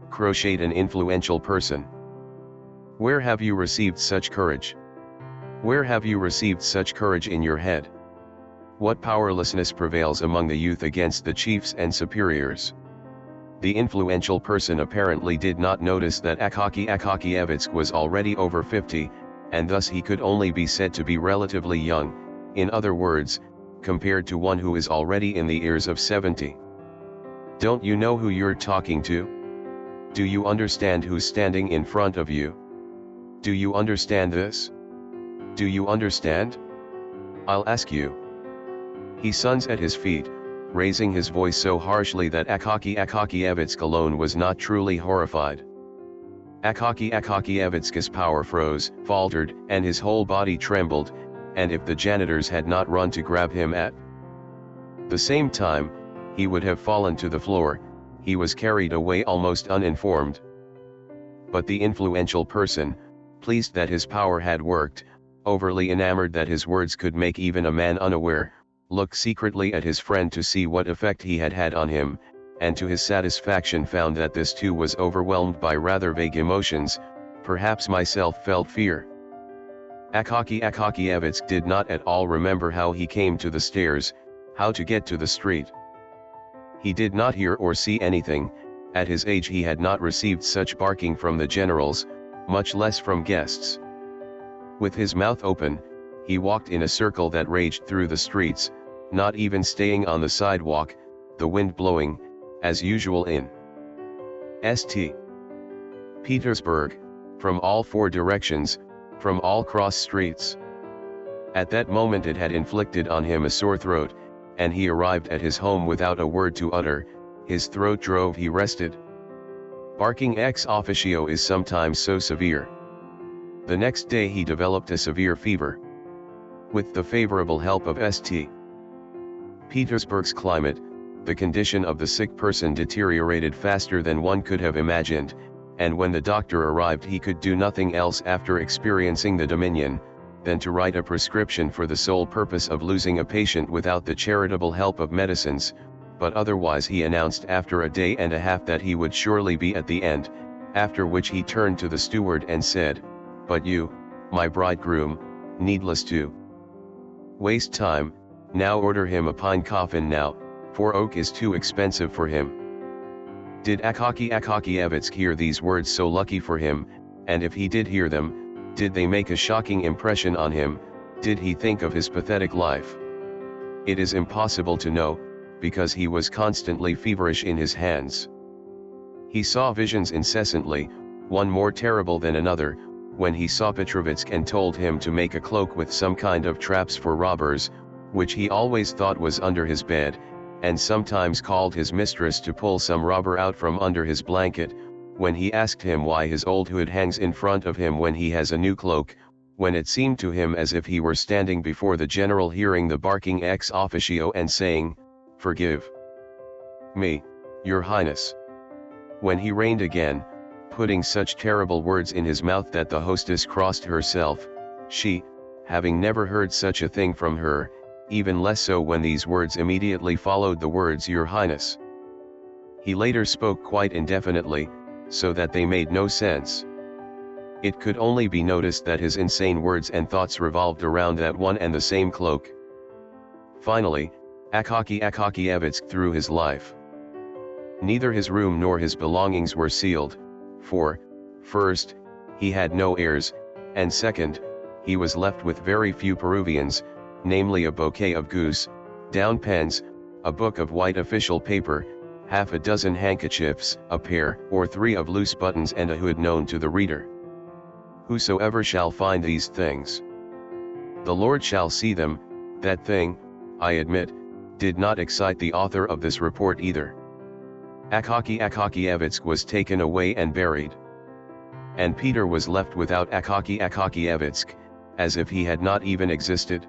crocheted an influential person. "Where have you received such courage? Where have you received such courage in your head? What powerlessness prevails among the youth against the chiefs and superiors?" The influential person apparently did not notice that Akakievitsky was already over 50, and thus he could only be said to be relatively young, in other words, compared to one who is already in the years of 70. "Don't you know who you're talking to? Do you understand who's standing in front of you? Do you understand this? Do you understand? I'll ask you." He sons at his feet, raising his voice so harshly that Akakievitsky alone was not truly horrified. Akakievitsky's power froze, faltered, and his whole body trembled, and if the janitors had not run to grab him at the same time, he would have fallen to the floor. He was carried away almost uninformed. But the influential person, pleased that his power had worked, overly enamored that his words could make even a man unaware, looked secretly at his friend to see what effect he had had on him, and to his satisfaction found that this too was overwhelmed by rather vague emotions. "Perhaps myself felt fear." Akakievitsky did not at all remember how he came to the stairs, how to get to the street. He did not hear or see anything. At his age he had not received such barking from the generals, much less from guests. With his mouth open, he walked in a circle that raged through the streets, not even staying on the sidewalk, the wind blowing, as usual in St. Petersburg, from all four directions, from all cross streets. At that moment it had inflicted on him a sore throat, and he arrived at his home without a word to utter. His throat drove, he rested. Barking ex officio is sometimes so severe. The next day he developed a severe fever. With the favorable help of St. Petersburg's climate, the condition of the sick person deteriorated faster than one could have imagined, and when the doctor arrived he could do nothing else after experiencing the dominion, than to write a prescription for the sole purpose of losing a patient without the charitable help of medicines, but otherwise he announced after a day and a half that he would surely be at the end, after which he turned to the steward and said, "But you, my bridegroom, needless to waste time, now order him a pine coffin now, for oak is too expensive for him." Did Akakievitsk hear these words so lucky for him, and if he did hear them, did they make a shocking impression on him? Did he think of his pathetic life? It is impossible to know, because he was constantly feverish in his hands. He saw visions incessantly, one more terrible than another, when he saw Petrovitsk and told him to make a cloak with some kind of traps for robbers, which he always thought was under his bed, and sometimes called his mistress to pull some robber out from under his blanket, when he asked him why his old hood hangs in front of him when he has a new cloak, when it seemed to him as if he were standing before the general hearing the barking ex officio and saying, "Forgive me, your highness." When he reigned again, putting such terrible words in his mouth that the hostess crossed herself, she, having never heard such a thing from her, even less so when these words immediately followed the words "your highness." He later spoke quite indefinitely, so that they made no sense. It could only be noticed that his insane words and thoughts revolved around that one and the same cloak. Finally, Akakievitsk threw his life. Neither his room nor his belongings were sealed, for, first, he had no heirs, and second, he was left with very few Peruvians, namely a bouquet of goose, down pens, a book of white official paper, half a dozen handkerchiefs, a pair or three of loose buttons and a hood known to the reader. Whosoever shall find these things, the Lord shall see them. That thing, I admit, did not excite the author of this report either. Akakievitsk was taken away and buried. And Peter was left without Akakievitsk, as if he had not even existed.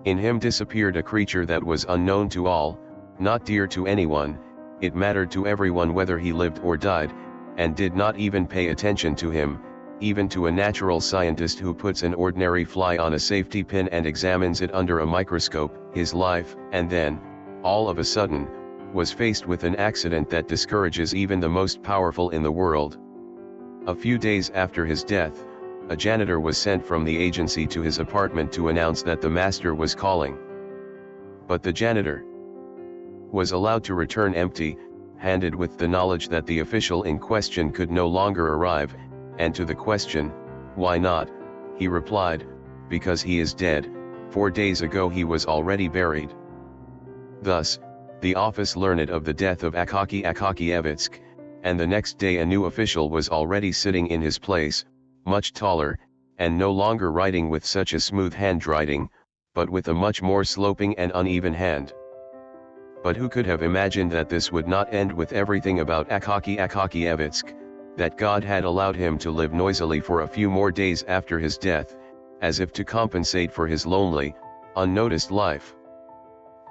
In him disappeared a creature that was unknown to all, not dear to anyone. It mattered to everyone whether he lived or died, and did not even pay attention to him, even to a natural scientist who puts an ordinary fly on a safety pin and examines it under a microscope. His life, and then, all of a sudden, was faced with an accident that discourages even the most powerful in the world. A few days after his death, a janitor was sent from the agency to his apartment to announce that the master was calling. But the janitor was allowed to return empty-handed with the knowledge that the official in question could no longer arrive, and to the question, "Why not?" he replied, "Because he is dead. 4 days ago he was already buried." Thus, the office learned of the death of Akakievitsk, and the next day a new official was already sitting in his place, much taller, and no longer writing with such a smooth handwriting, but with a much more sloping and uneven hand. But who could have imagined that this would not end with everything about Akakievitsk, that God had allowed him to live noisily for a few more days after his death, as if to compensate for his lonely, unnoticed life.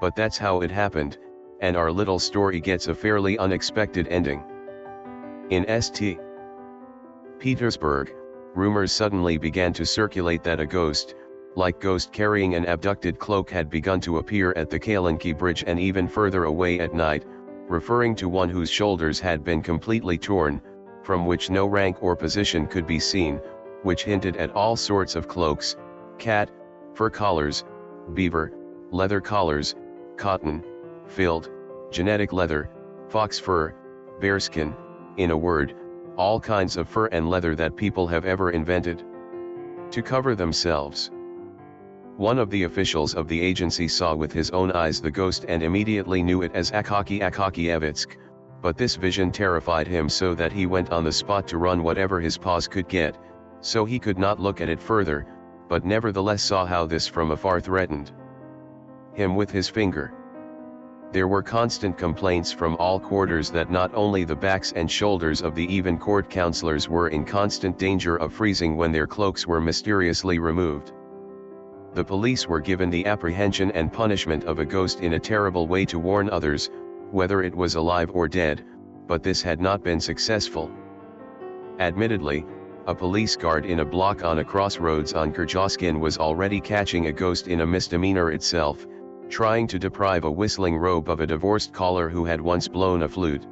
But that's how it happened, and our little story gets a fairly unexpected ending. In St. Petersburg, rumors suddenly began to circulate that a ghost, like ghost carrying an abducted cloak, had begun to appear at the Kalinki Bridge and even further away at night, referring to one whose shoulders had been completely torn, from which no rank or position could be seen, which hinted at all sorts of cloaks, cat, fur collars, beaver, leather collars, cotton, filled, genetic leather, fox fur, bearskin, in a word, all kinds of fur and leather that people have ever invented to cover themselves. One of the officials of the agency saw with his own eyes the ghost and immediately knew it as Akakievitsk, but this vision terrified him so that he went on the spot to run whatever his paws could get, so he could not look at it further, but nevertheless saw how this from afar threatened him with his finger. There were constant complaints from all quarters that not only the backs and shoulders of the even court counselors were in constant danger of freezing when their cloaks were mysteriously removed. The police were given the apprehension and punishment of a ghost in a terrible way to warn others, whether it was alive or dead, but this had not been successful. Admittedly, a police guard in a block on a crossroads on Kyrgyzstan was already catching a ghost in a misdemeanor itself, trying to deprive a whistling robe of a divorced caller who had once blown a flute.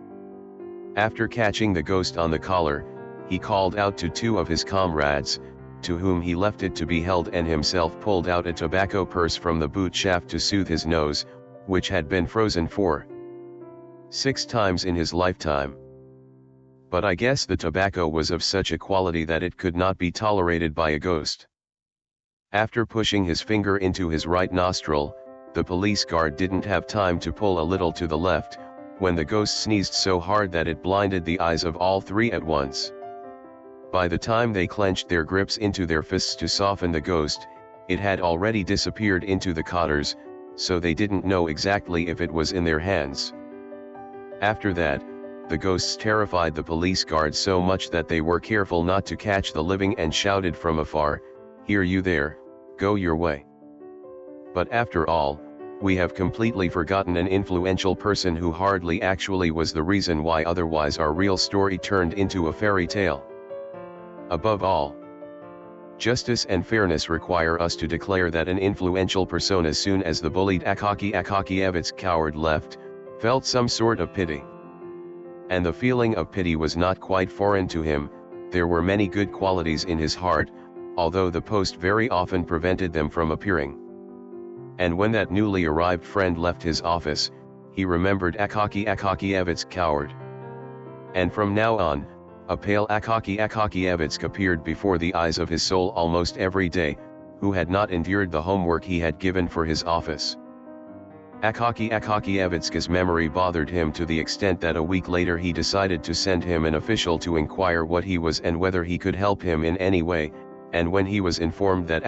After catching the ghost on the collar, he called out to two of his comrades, to whom he left it to be held, and himself pulled out a tobacco purse from the boot shaft to soothe his nose, which had been frozen 6 times in his lifetime. But I guess the tobacco was of such a quality that it could not be tolerated by a ghost. After pushing his finger into his right nostril, the police guard didn't have time to pull a little to the left, when the ghost sneezed so hard that it blinded the eyes of all three at once. By the time they clenched their grips into their fists to soften the ghost, it had already disappeared into the cotters, so they didn't know exactly if it was in their hands. After that, the ghosts terrified the police guards so much that they were careful not to catch the living and shouted from afar, "Here you there, go your way." But after all, we have completely forgotten an influential person who hardly actually was the reason why otherwise our real story turned into a fairy tale. Above all, justice and fairness require us to declare that an influential person, as soon as the bullied Akakievitsk coward left, felt some sort of pity. And the feeling of pity was not quite foreign to him. There were many good qualities in his heart, although the post very often prevented them from appearing. And when that newly arrived friend left his office, he remembered Akakievitsk coward. And from now on, a pale Akakievitsk appeared before the eyes of his soul almost every day, who had not endured the homework he had given for his office. Akakievitsk's memory bothered him to the extent that a week later he decided to send him an official to inquire what he was and whether he could help him in any way, and when he was informed that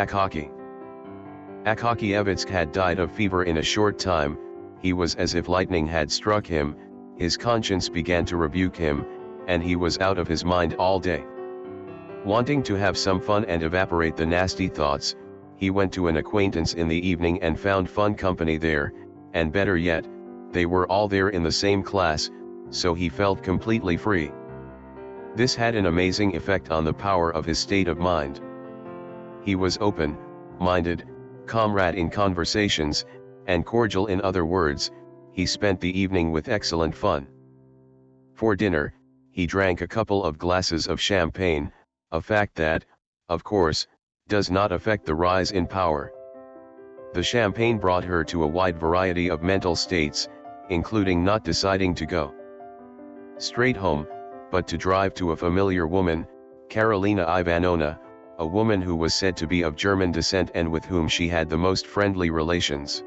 Akakievitsk had died of fever in a short time, he was as if lightning had struck him. His conscience began to rebuke him, and he was out of his mind all day. Wanting to have some fun and evaporate the nasty thoughts, he went to an acquaintance in the evening and found fun company there, and better yet, they were all there in the same class, so he felt completely free. This had an amazing effect on the power of his state of mind. He was open-minded, comrade in conversations, and cordial in other words. He spent the evening with excellent fun. For dinner, he drank a couple of glasses of champagne, a fact that, of course, does not affect the rise in power. The champagne brought her to a wide variety of mental states, including not deciding to go straight home, but to drive to a familiar woman, Karolina Ivanovna, a woman who was said to be of German descent and with whom she had the most friendly relations.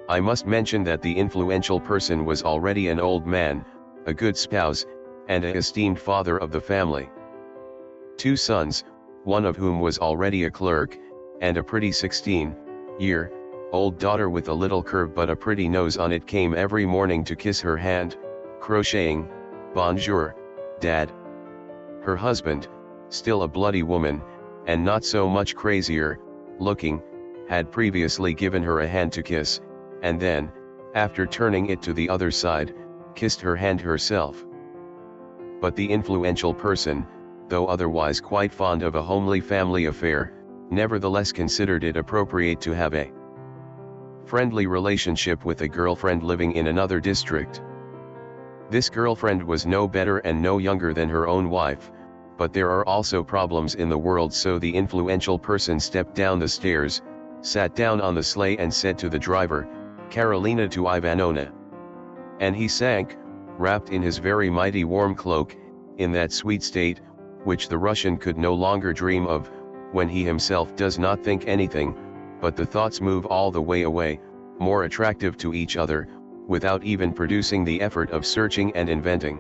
I must mention that the influential person was already an old man, a good spouse, and an esteemed father of the family. 2 sons, one of whom was already a clerk, and a pretty 16-year-old daughter with a little curve but a pretty nose on it came every morning to kiss her hand, crocheting, "Bonjour, Dad." Her husband, still a bloody woman, and not so much crazier looking, had previously given her a hand to kiss, and then, after turning it to the other side, kissed her hand herself. But the influential person, though otherwise quite fond of a homely family affair, nevertheless considered it appropriate to have a friendly relationship with a girlfriend living in another district. This girlfriend was no better and no younger than her own wife, but there are also problems in the world, so the influential person stepped down the stairs, sat down on the sleigh and said to the driver, "Karolina to Ivanovna." And he sank, wrapped in his very mighty warm cloak, in that sweet state, which the Russian could no longer dream of, when he himself does not think anything, but the thoughts move all the way away, more attractive to each other, without even producing the effort of searching and inventing.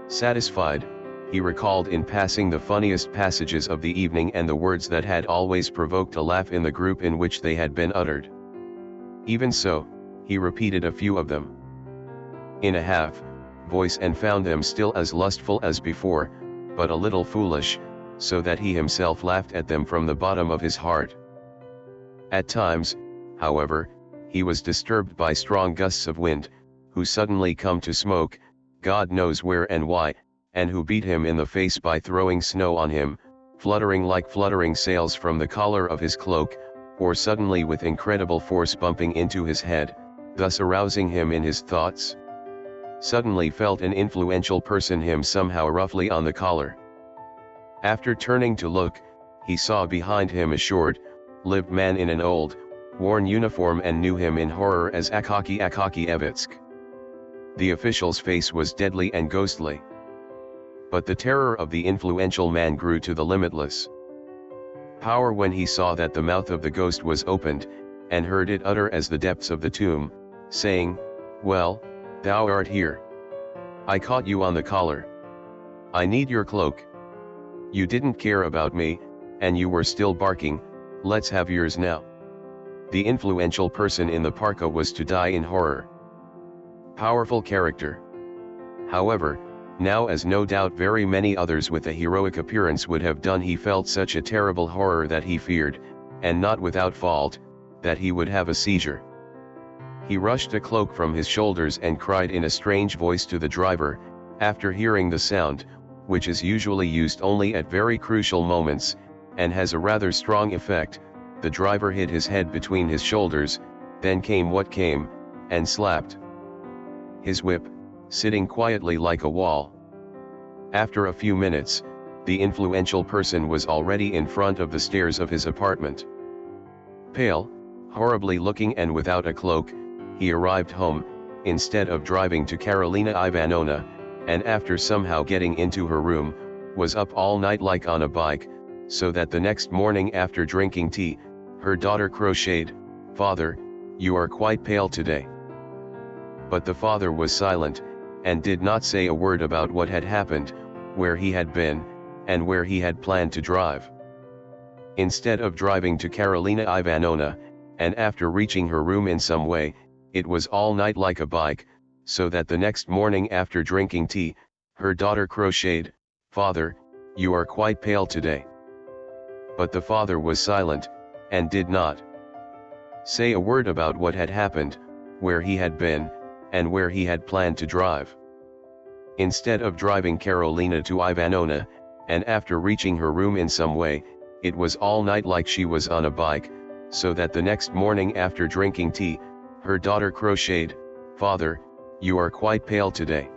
Satisfied, he recalled in passing the funniest passages of the evening and the words that had always provoked a laugh in the group in which they had been uttered. Even so, he repeated a few of them in a half voice and found them still as lustful as before, but a little foolish, so that he himself laughed at them from the bottom of his heart. At times, however, he was disturbed by strong gusts of wind, who suddenly come to smoke, God knows where and why, and who beat him in the face by throwing snow on him, fluttering like fluttering sails from the collar of his cloak, or suddenly with incredible force bumping into his head, thus arousing him in his thoughts. Suddenly felt an influential person him somehow roughly on the collar. After turning to look, he saw behind him a short, lived man in an old, worn uniform and knew him in horror as Akakievitsk. The official's face was deadly and ghostly. But the terror of the influential man grew to the limitless power when he saw that the mouth of the ghost was opened, and heard it utter as the depths of the tomb, saying, "Well, thou art here. I caught you on the collar. I need your cloak. You didn't care about me, and you were still barking, let's have yours now." The influential person in the parka was to die in horror. Powerful character. However, now, as no doubt very many others with a heroic appearance would have done, he felt such a terrible horror that he feared, and not without fault, that he would have a seizure. He rushed a cloak from his shoulders and cried in a strange voice to the driver. After hearing the sound, which is usually used only at very crucial moments, and has a rather strong effect, the driver hid his head between his shoulders, then came what came, and slapped his whip, sitting quietly like a wall. After a few minutes, the influential person was already in front of the stairs of his apartment. Pale, horribly looking and without a cloak, he arrived home, instead of driving to Karolina Ivanovna, and after somehow getting into her room, was up all night like on a bike, so that the next morning after drinking tea, her daughter crocheted, "Father, you are quite pale today." But the father was silent, and did not say a word about what had happened, where he had been, and where he had planned to drive. Instead of driving to Karolina Ivanovna, and after reaching her room in some way, it was all night like a bike, so that the next morning after drinking tea, her daughter crocheted, "Father, you are quite pale today." But the father was silent, and did not say a word about what had happened, where he had been, and where he had planned to drive. Instead of driving Karolina to Ivanovna, and after reaching her room in some way, it was all night like she was on a bike, so that the next morning after drinking tea, her daughter crocheted, "Father, you are quite pale today."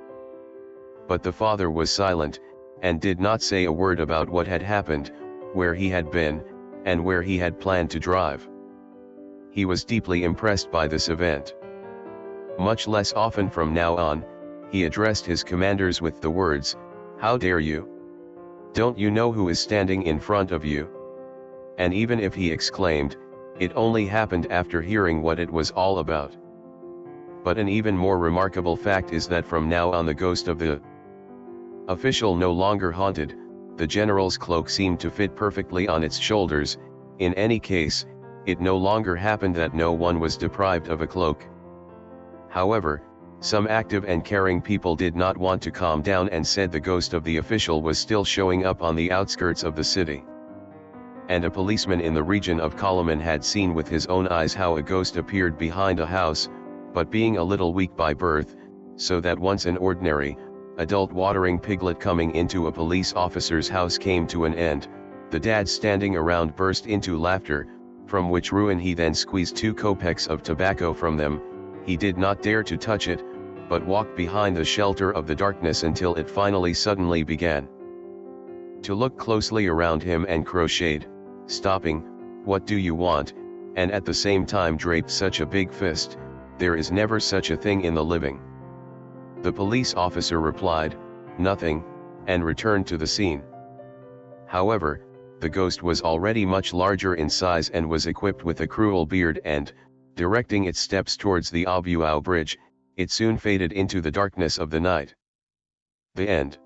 But the father was silent, and did not say a word about what had happened, where he had been, and where he had planned to drive. He was deeply impressed by this event. Much less often from now on, he addressed his commanders with the words, "How dare you? Don't you know who is standing in front of you?" And even if he exclaimed, it only happened after hearing what it was all about. But an even more remarkable fact is that from now on the ghost of the official no longer haunted. The general's cloak seemed to fit perfectly on its shoulders. In any case, it no longer happened that no one was deprived of a cloak. However, some active and caring people did not want to calm down and said the ghost of the official was still showing up on the outskirts of the city. And a policeman in the region of Koloman had seen with his own eyes how a ghost appeared behind a house, but being a little weak by birth, so that once an ordinary, adult watering piglet coming into a police officer's house came to an end, the dads standing around burst into laughter, from which ruin he then squeezed 2 kopecks of tobacco from them. He did not dare to touch it, but walked behind the shelter of the darkness until it finally suddenly began to look closely around him and crocheted, stopping, "What do you want?" and at the same time draped such a big fist, "There is never such a thing in the living." The police officer replied, "Nothing, and returned to the scene. However, the ghost was already much larger in size and was equipped with a cruel beard and, directing its steps towards the Obuau bridge, it soon faded into the darkness of the night. The end.